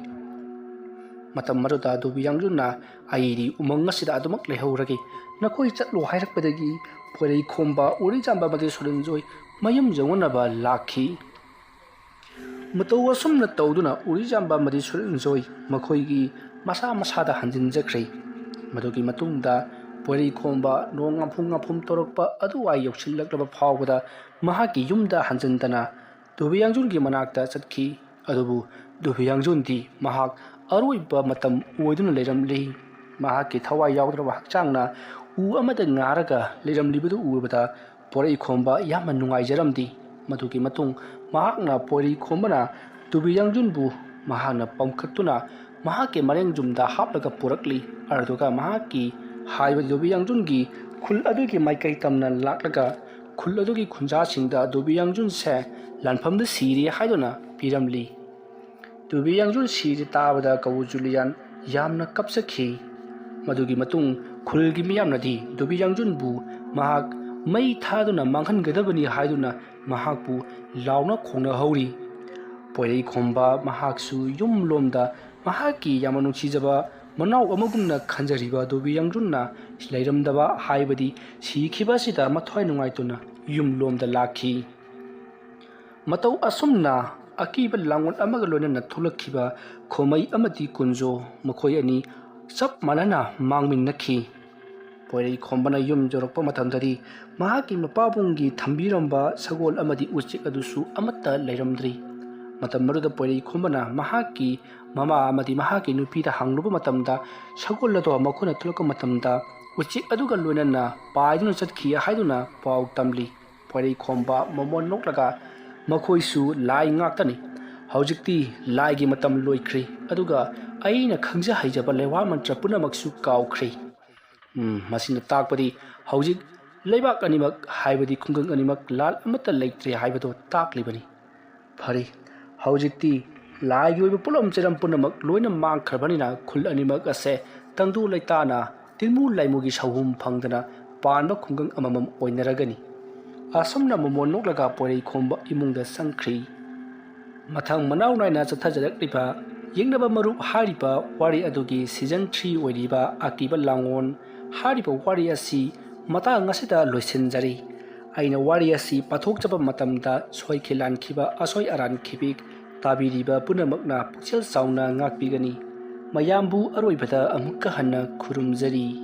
[SPEAKER 1] ꯃꯇꯝ ꯑꯗꯨꯗ ꯇꯨꯕꯤ ꯌꯥꯡꯖꯨꯟꯅ ꯑꯩꯗꯤ ꯎꯃꯪ ꯑꯁꯤꯗ ꯑꯗꯨꯃꯛ ꯂꯩꯍꯧꯔꯒꯦ ꯅꯈꯣꯏ ꯆꯠꯂꯣ ꯍꯥꯏꯔꯛꯄꯗꯒꯤ ꯄꯣꯏꯔꯩ ꯈꯣꯝꯕ ꯎꯔꯤꯖꯥꯝꯕ ꯑꯃꯗꯤ ꯁꯨꯔꯨꯟꯖꯣꯏ ꯃꯌꯨꯝ ꯌꯧꯅꯅꯕ ꯂꯥꯛꯈꯤ ꯃꯇꯧ ꯑꯁꯨꯝꯅ ꯇꯧꯗꯨꯅ ꯎꯔꯤꯖꯥꯝꯕ ꯑꯃꯗꯤ ꯁꯨꯔꯨꯟꯖꯣꯏ ꯃꯈꯣꯏꯒꯤ ꯃꯁꯥꯗ ꯍꯟꯖꯤꯟꯖꯈ꯭ꯔꯦ ꯃꯗꯨꯒꯤ ꯃꯇꯨꯡꯗ ꯄꯣꯏꯔꯩ ꯈꯣꯝꯕ ꯅꯣꯡ ꯉꯥꯐꯨꯝ ꯇꯧꯔꯛꯄ ꯑꯗꯨꯋꯥꯏ ꯌꯧꯁꯤꯜꯂꯛꯂꯕ ꯐꯥꯎꯕꯗ ꯃꯍꯥꯛꯀꯤ ꯌꯨꯝꯗ ꯍꯟꯖꯤꯟꯗꯅ ꯇꯨꯕꯤ ꯌꯥꯡꯖꯨꯟꯒꯤ ꯃꯅꯥꯛꯇ ꯆꯠꯈꯤ ꯑꯗꯨꯕꯨ ꯇꯨꯕꯤ ꯌꯥꯡꯖꯨꯟꯗꯤ ꯃꯍꯥꯛ ꯑꯔꯣꯏꯕ ꯃꯇꯝ ꯑꯣꯏꯗꯨꯅ ꯂꯩꯔꯝꯂꯤ ꯃꯍꯥꯛꯀꯤ ꯊꯋꯥꯏ ꯌꯥꯎꯗ꯭ꯔꯕ ꯍꯛꯆꯥꯡꯅ ꯎ ꯑꯃꯗ ꯉꯥꯔꯒ ꯂꯩꯔꯝꯂꯤꯕꯗꯨ ꯎꯕꯗ ꯄꯣꯏꯔꯩ ꯈꯣꯝꯕ ꯌꯥꯝꯅ ꯅꯨꯡꯉꯥꯏꯖꯔꯝꯗꯦ ꯃꯗꯨꯒꯤ ꯃꯇꯨꯡ ꯃꯍꯥꯛꯅ ꯄꯣꯏꯔꯩ ꯈꯣꯝꯕꯅ ꯇꯨꯕꯤ ꯌꯥꯡꯖꯨꯟꯕꯨ ꯃꯍꯥꯛꯅ ꯄꯝꯈꯠꯇꯨꯅ ꯃꯍꯥꯛꯀꯤ ꯃꯔꯦꯡꯖꯨꯝꯗ ꯍꯥꯞꯂꯒ ꯄꯨꯔꯛꯂꯤ ꯑꯗꯨꯒ ꯃꯍꯥꯛꯀꯤ ꯍꯥꯏꯕ ꯇꯨꯕꯤ ꯌꯥꯡꯖꯨꯟꯒꯤ ꯈꯨꯜ ꯑꯗꯨꯒꯤ ꯃꯥꯏꯀꯩ ꯇꯝꯅ ꯂꯥꯛꯂꯒ ꯈꯨꯜ ꯑꯗꯨꯒꯤ ꯈꯨꯟꯖꯥꯁꯤꯡꯗ ꯇꯨꯕꯤ ꯌꯥꯡꯖꯨꯟꯁꯦ ꯂꯥꯟꯐꯝꯗ ꯁꯤꯔꯦ ꯍꯥꯏꯗꯨꯅ ꯄꯤꯔꯝꯂꯤ ꯇꯨꯕꯤ ꯌꯥꯡꯖꯨꯟ ꯁꯤꯔꯦ ꯇꯥꯕꯗ ꯀꯧꯕꯨ ꯖꯨꯂꯤꯌꯥꯟ ꯌꯥꯝꯅ ꯀꯞꯆꯈꯤ ꯃꯗꯨꯒꯤ ꯃꯇꯨꯡ ꯈꯨꯜꯒꯤ ꯃꯤꯌꯥꯝꯅꯗꯤ ꯇꯨꯕꯤ ꯌꯥꯡꯖꯨꯟꯕꯨ ꯃꯍꯥꯛ ꯃꯩ ꯊꯥꯗꯨꯅ ꯃꯥꯡꯍꯟꯒꯗꯕꯅꯤ ꯍꯥꯏꯗꯨꯅ ꯃꯍꯥꯛꯄꯨ ꯂꯥꯎꯅ ꯈꯣꯡꯅꯍꯧꯔꯤ ꯄꯣꯏꯔꯩ ꯈꯣꯝꯕ ꯃꯍꯥꯛꯁꯨ ꯌꯨꯝꯂꯣꯝꯗ ꯃꯍꯥꯛꯀꯤ ꯌꯥꯝꯅ ꯅꯨꯡꯁꯤꯖꯕ ꯃꯅꯥꯎ ꯑꯃꯒꯨꯝꯅ ꯈꯟꯖꯔꯤꯕ ꯇꯨꯕꯤ ꯌꯥꯡꯖꯨꯟꯅ ꯂꯩꯔꯝꯗꯕ ꯍꯥꯏꯕꯗꯤ ꯁꯤꯈꯤꯕ ꯑꯁꯤꯗ ꯃꯊ꯭ꯋꯥꯏ ꯅꯨꯡꯉꯥꯏꯇꯨꯅ ꯌꯨꯝꯂꯣꯝꯗ ꯂꯥꯛꯈꯤ ꯃꯇꯧ ꯑꯁꯨꯝꯅ ꯑꯀꯤꯕ ꯂꯥꯡꯑꯣꯠ ꯑꯃꯒ ꯂꯣꯏꯅꯅ ꯊꯣꯛꯂꯛꯈꯤꯕ ꯈꯣꯃꯩ ꯑꯃꯗꯤ ꯀꯨꯟꯖꯣ ꯃꯈꯣꯏ ꯑꯅꯤ ꯆꯞ ꯃꯥꯟꯅꯅ ꯃꯥꯡꯃꯤꯟꯅꯈꯤ ꯄꯣꯏꯔꯩ ꯈꯣꯝꯕꯅ ꯌꯨꯝ ꯌꯧꯔꯛꯄ ꯃꯇꯝꯗꯗꯤ ꯃꯍꯥꯛꯀꯤ ꯃꯄꯥꯕꯨꯡꯒꯤ ꯊꯝꯕꯤꯔꯝꯕ ꯁꯒꯣꯜ ꯑꯃꯗꯤ ꯎꯆꯦꯛ ꯑꯗꯨꯁꯨ ꯑꯃꯠꯇ ꯂꯩꯔꯝꯗ꯭ꯔꯤ ꯃꯇꯝ ꯑꯗꯨꯗ ꯄꯣꯏꯔꯩ ꯈꯣꯝꯕꯅ ꯃꯍꯥꯛꯀꯤ ꯃꯃꯥ ꯑꯃꯗꯤ ꯃꯍꯥꯛꯀꯤ ꯅꯨꯄꯤꯗ ꯍꯪꯂꯨꯕ ꯃꯇꯝꯗ ꯁꯒꯣꯜ ꯑꯗꯣ ꯃꯈꯣꯏꯅ ꯊꯣꯛꯂꯛꯄ ꯃꯇꯝꯗ ꯎꯆꯦꯛ ꯑꯗꯨꯒ ꯂꯣꯏꯅꯅ ꯄꯥꯏꯗꯨꯅ ꯆꯠꯈꯤ ꯍꯥꯏꯗꯨꯅ ꯄꯥꯎ ꯇꯝꯂꯤ ꯄꯣꯏꯔꯩ ꯈꯣꯝꯕ ꯃꯃꯣꯟ ꯅꯣꯛꯂꯒ ꯃꯈꯣꯏꯁꯨ ꯂꯥꯏ ꯉꯥꯛꯇꯅꯤ ꯍꯧꯖꯤꯛꯇꯤ ꯂꯥꯏꯒꯤ ꯃꯇꯝ ꯂꯣꯏꯈ꯭ꯔꯦ ꯑꯗꯨꯒ ꯑꯩꯅ ꯈꯪꯖ ꯍꯩꯖꯕ ꯂꯩꯋꯥ ꯃꯟꯇ꯭ꯔ ꯄꯨꯝꯅꯃꯛꯁꯨ ꯀꯥꯎꯈ꯭ꯔꯦ ꯃꯁꯤꯅ ꯇꯥꯛꯄꯗꯤ ꯍꯧꯖꯤꯛ ꯂꯩꯕꯥꯛ ꯑꯅꯤꯃꯛ ꯍꯥꯏꯕꯗꯤ ꯈꯨꯡꯒꯪ ꯑꯅꯤꯃꯛ ꯂꯥꯜ ꯑꯃꯠꯇ ꯂꯩꯇ꯭ꯔꯦ ꯍꯥꯏꯕꯗꯣ ꯇꯥꯛꯂꯤꯕꯅꯤ ꯐꯔꯦ ꯍꯧꯖꯤꯛꯇꯤ ꯂꯥꯏꯒꯤ ꯑꯣꯏꯕ ꯄꯣꯠꯂꯝ ꯆꯩꯔꯝ ꯄꯨꯝꯅꯃꯛ ꯂꯣꯏꯅ ꯃꯥꯡꯈ꯭ꯔꯕꯅꯤꯅ ꯈꯨꯜ ꯑꯅꯤꯃꯛ ꯑꯁꯦ ꯇꯪꯗꯨ ꯂꯩꯇꯥꯅ ꯇꯤꯟꯃꯨ ꯂꯥꯏꯃꯨꯒꯤ ꯁꯧꯍꯨꯝ ꯐꯪꯗꯅ ꯄꯥꯟꯕ ꯈꯨꯡꯒꯪ ꯑꯃꯃꯝ ꯑꯣꯏꯅꯔꯒꯅꯤ ꯑꯁꯨꯝꯅ ꯃꯃꯣꯟ ꯅꯣꯛꯂꯒ ꯄꯣꯏꯔꯩ ꯈꯣꯝꯕ ꯏꯃꯨꯡꯗ ꯆꯪꯈ꯭ꯔꯤ ꯃꯊꯪ ꯃꯅꯥꯎ ꯅꯥꯏꯅ ꯆꯠꯊꯖꯔꯛꯂꯤꯕ ꯌꯦꯡꯅꯕ ꯃꯔꯨꯞ ꯍꯥꯏꯔꯤꯕ ꯋꯥꯔꯤ ꯑꯗꯨꯒꯤ ꯁꯤꯖꯟ 3 ꯑꯣꯏꯔꯤꯕ ꯑꯀꯤꯕ ꯂꯥꯡꯑꯣꯟ ꯍꯥꯏꯔꯤꯕ ꯋꯥꯔꯤ ꯑꯁꯤ ꯃꯇꯥꯡ ꯑꯁꯤꯗ ꯂꯣꯏꯁꯤꯟꯖꯔꯤ ꯑꯩꯅ ꯋꯥꯔꯤ ꯑꯁꯤ ꯄꯥꯊꯣꯛꯆꯕ ꯃꯇꯝꯗ ꯁꯣꯏꯈꯤ ꯂꯥꯟꯈꯤꯕ ꯑꯁꯣꯏ ꯑꯔꯥꯟꯈꯤꯕꯤ ꯇꯥꯕꯤꯔꯤꯕ ꯄꯨꯝꯅꯃꯛꯅ ꯄꯨꯛꯆꯦꯜ ꯆꯥꯎꯅ ꯉꯥꯛꯄꯤꯒꯅꯤ ꯃꯌꯥꯝꯕꯨ ꯑꯔꯣꯏꯕꯗ ꯑꯃꯨꯛꯀ ꯍꯟꯅ ꯈꯨꯔꯨꯝꯖꯔꯤ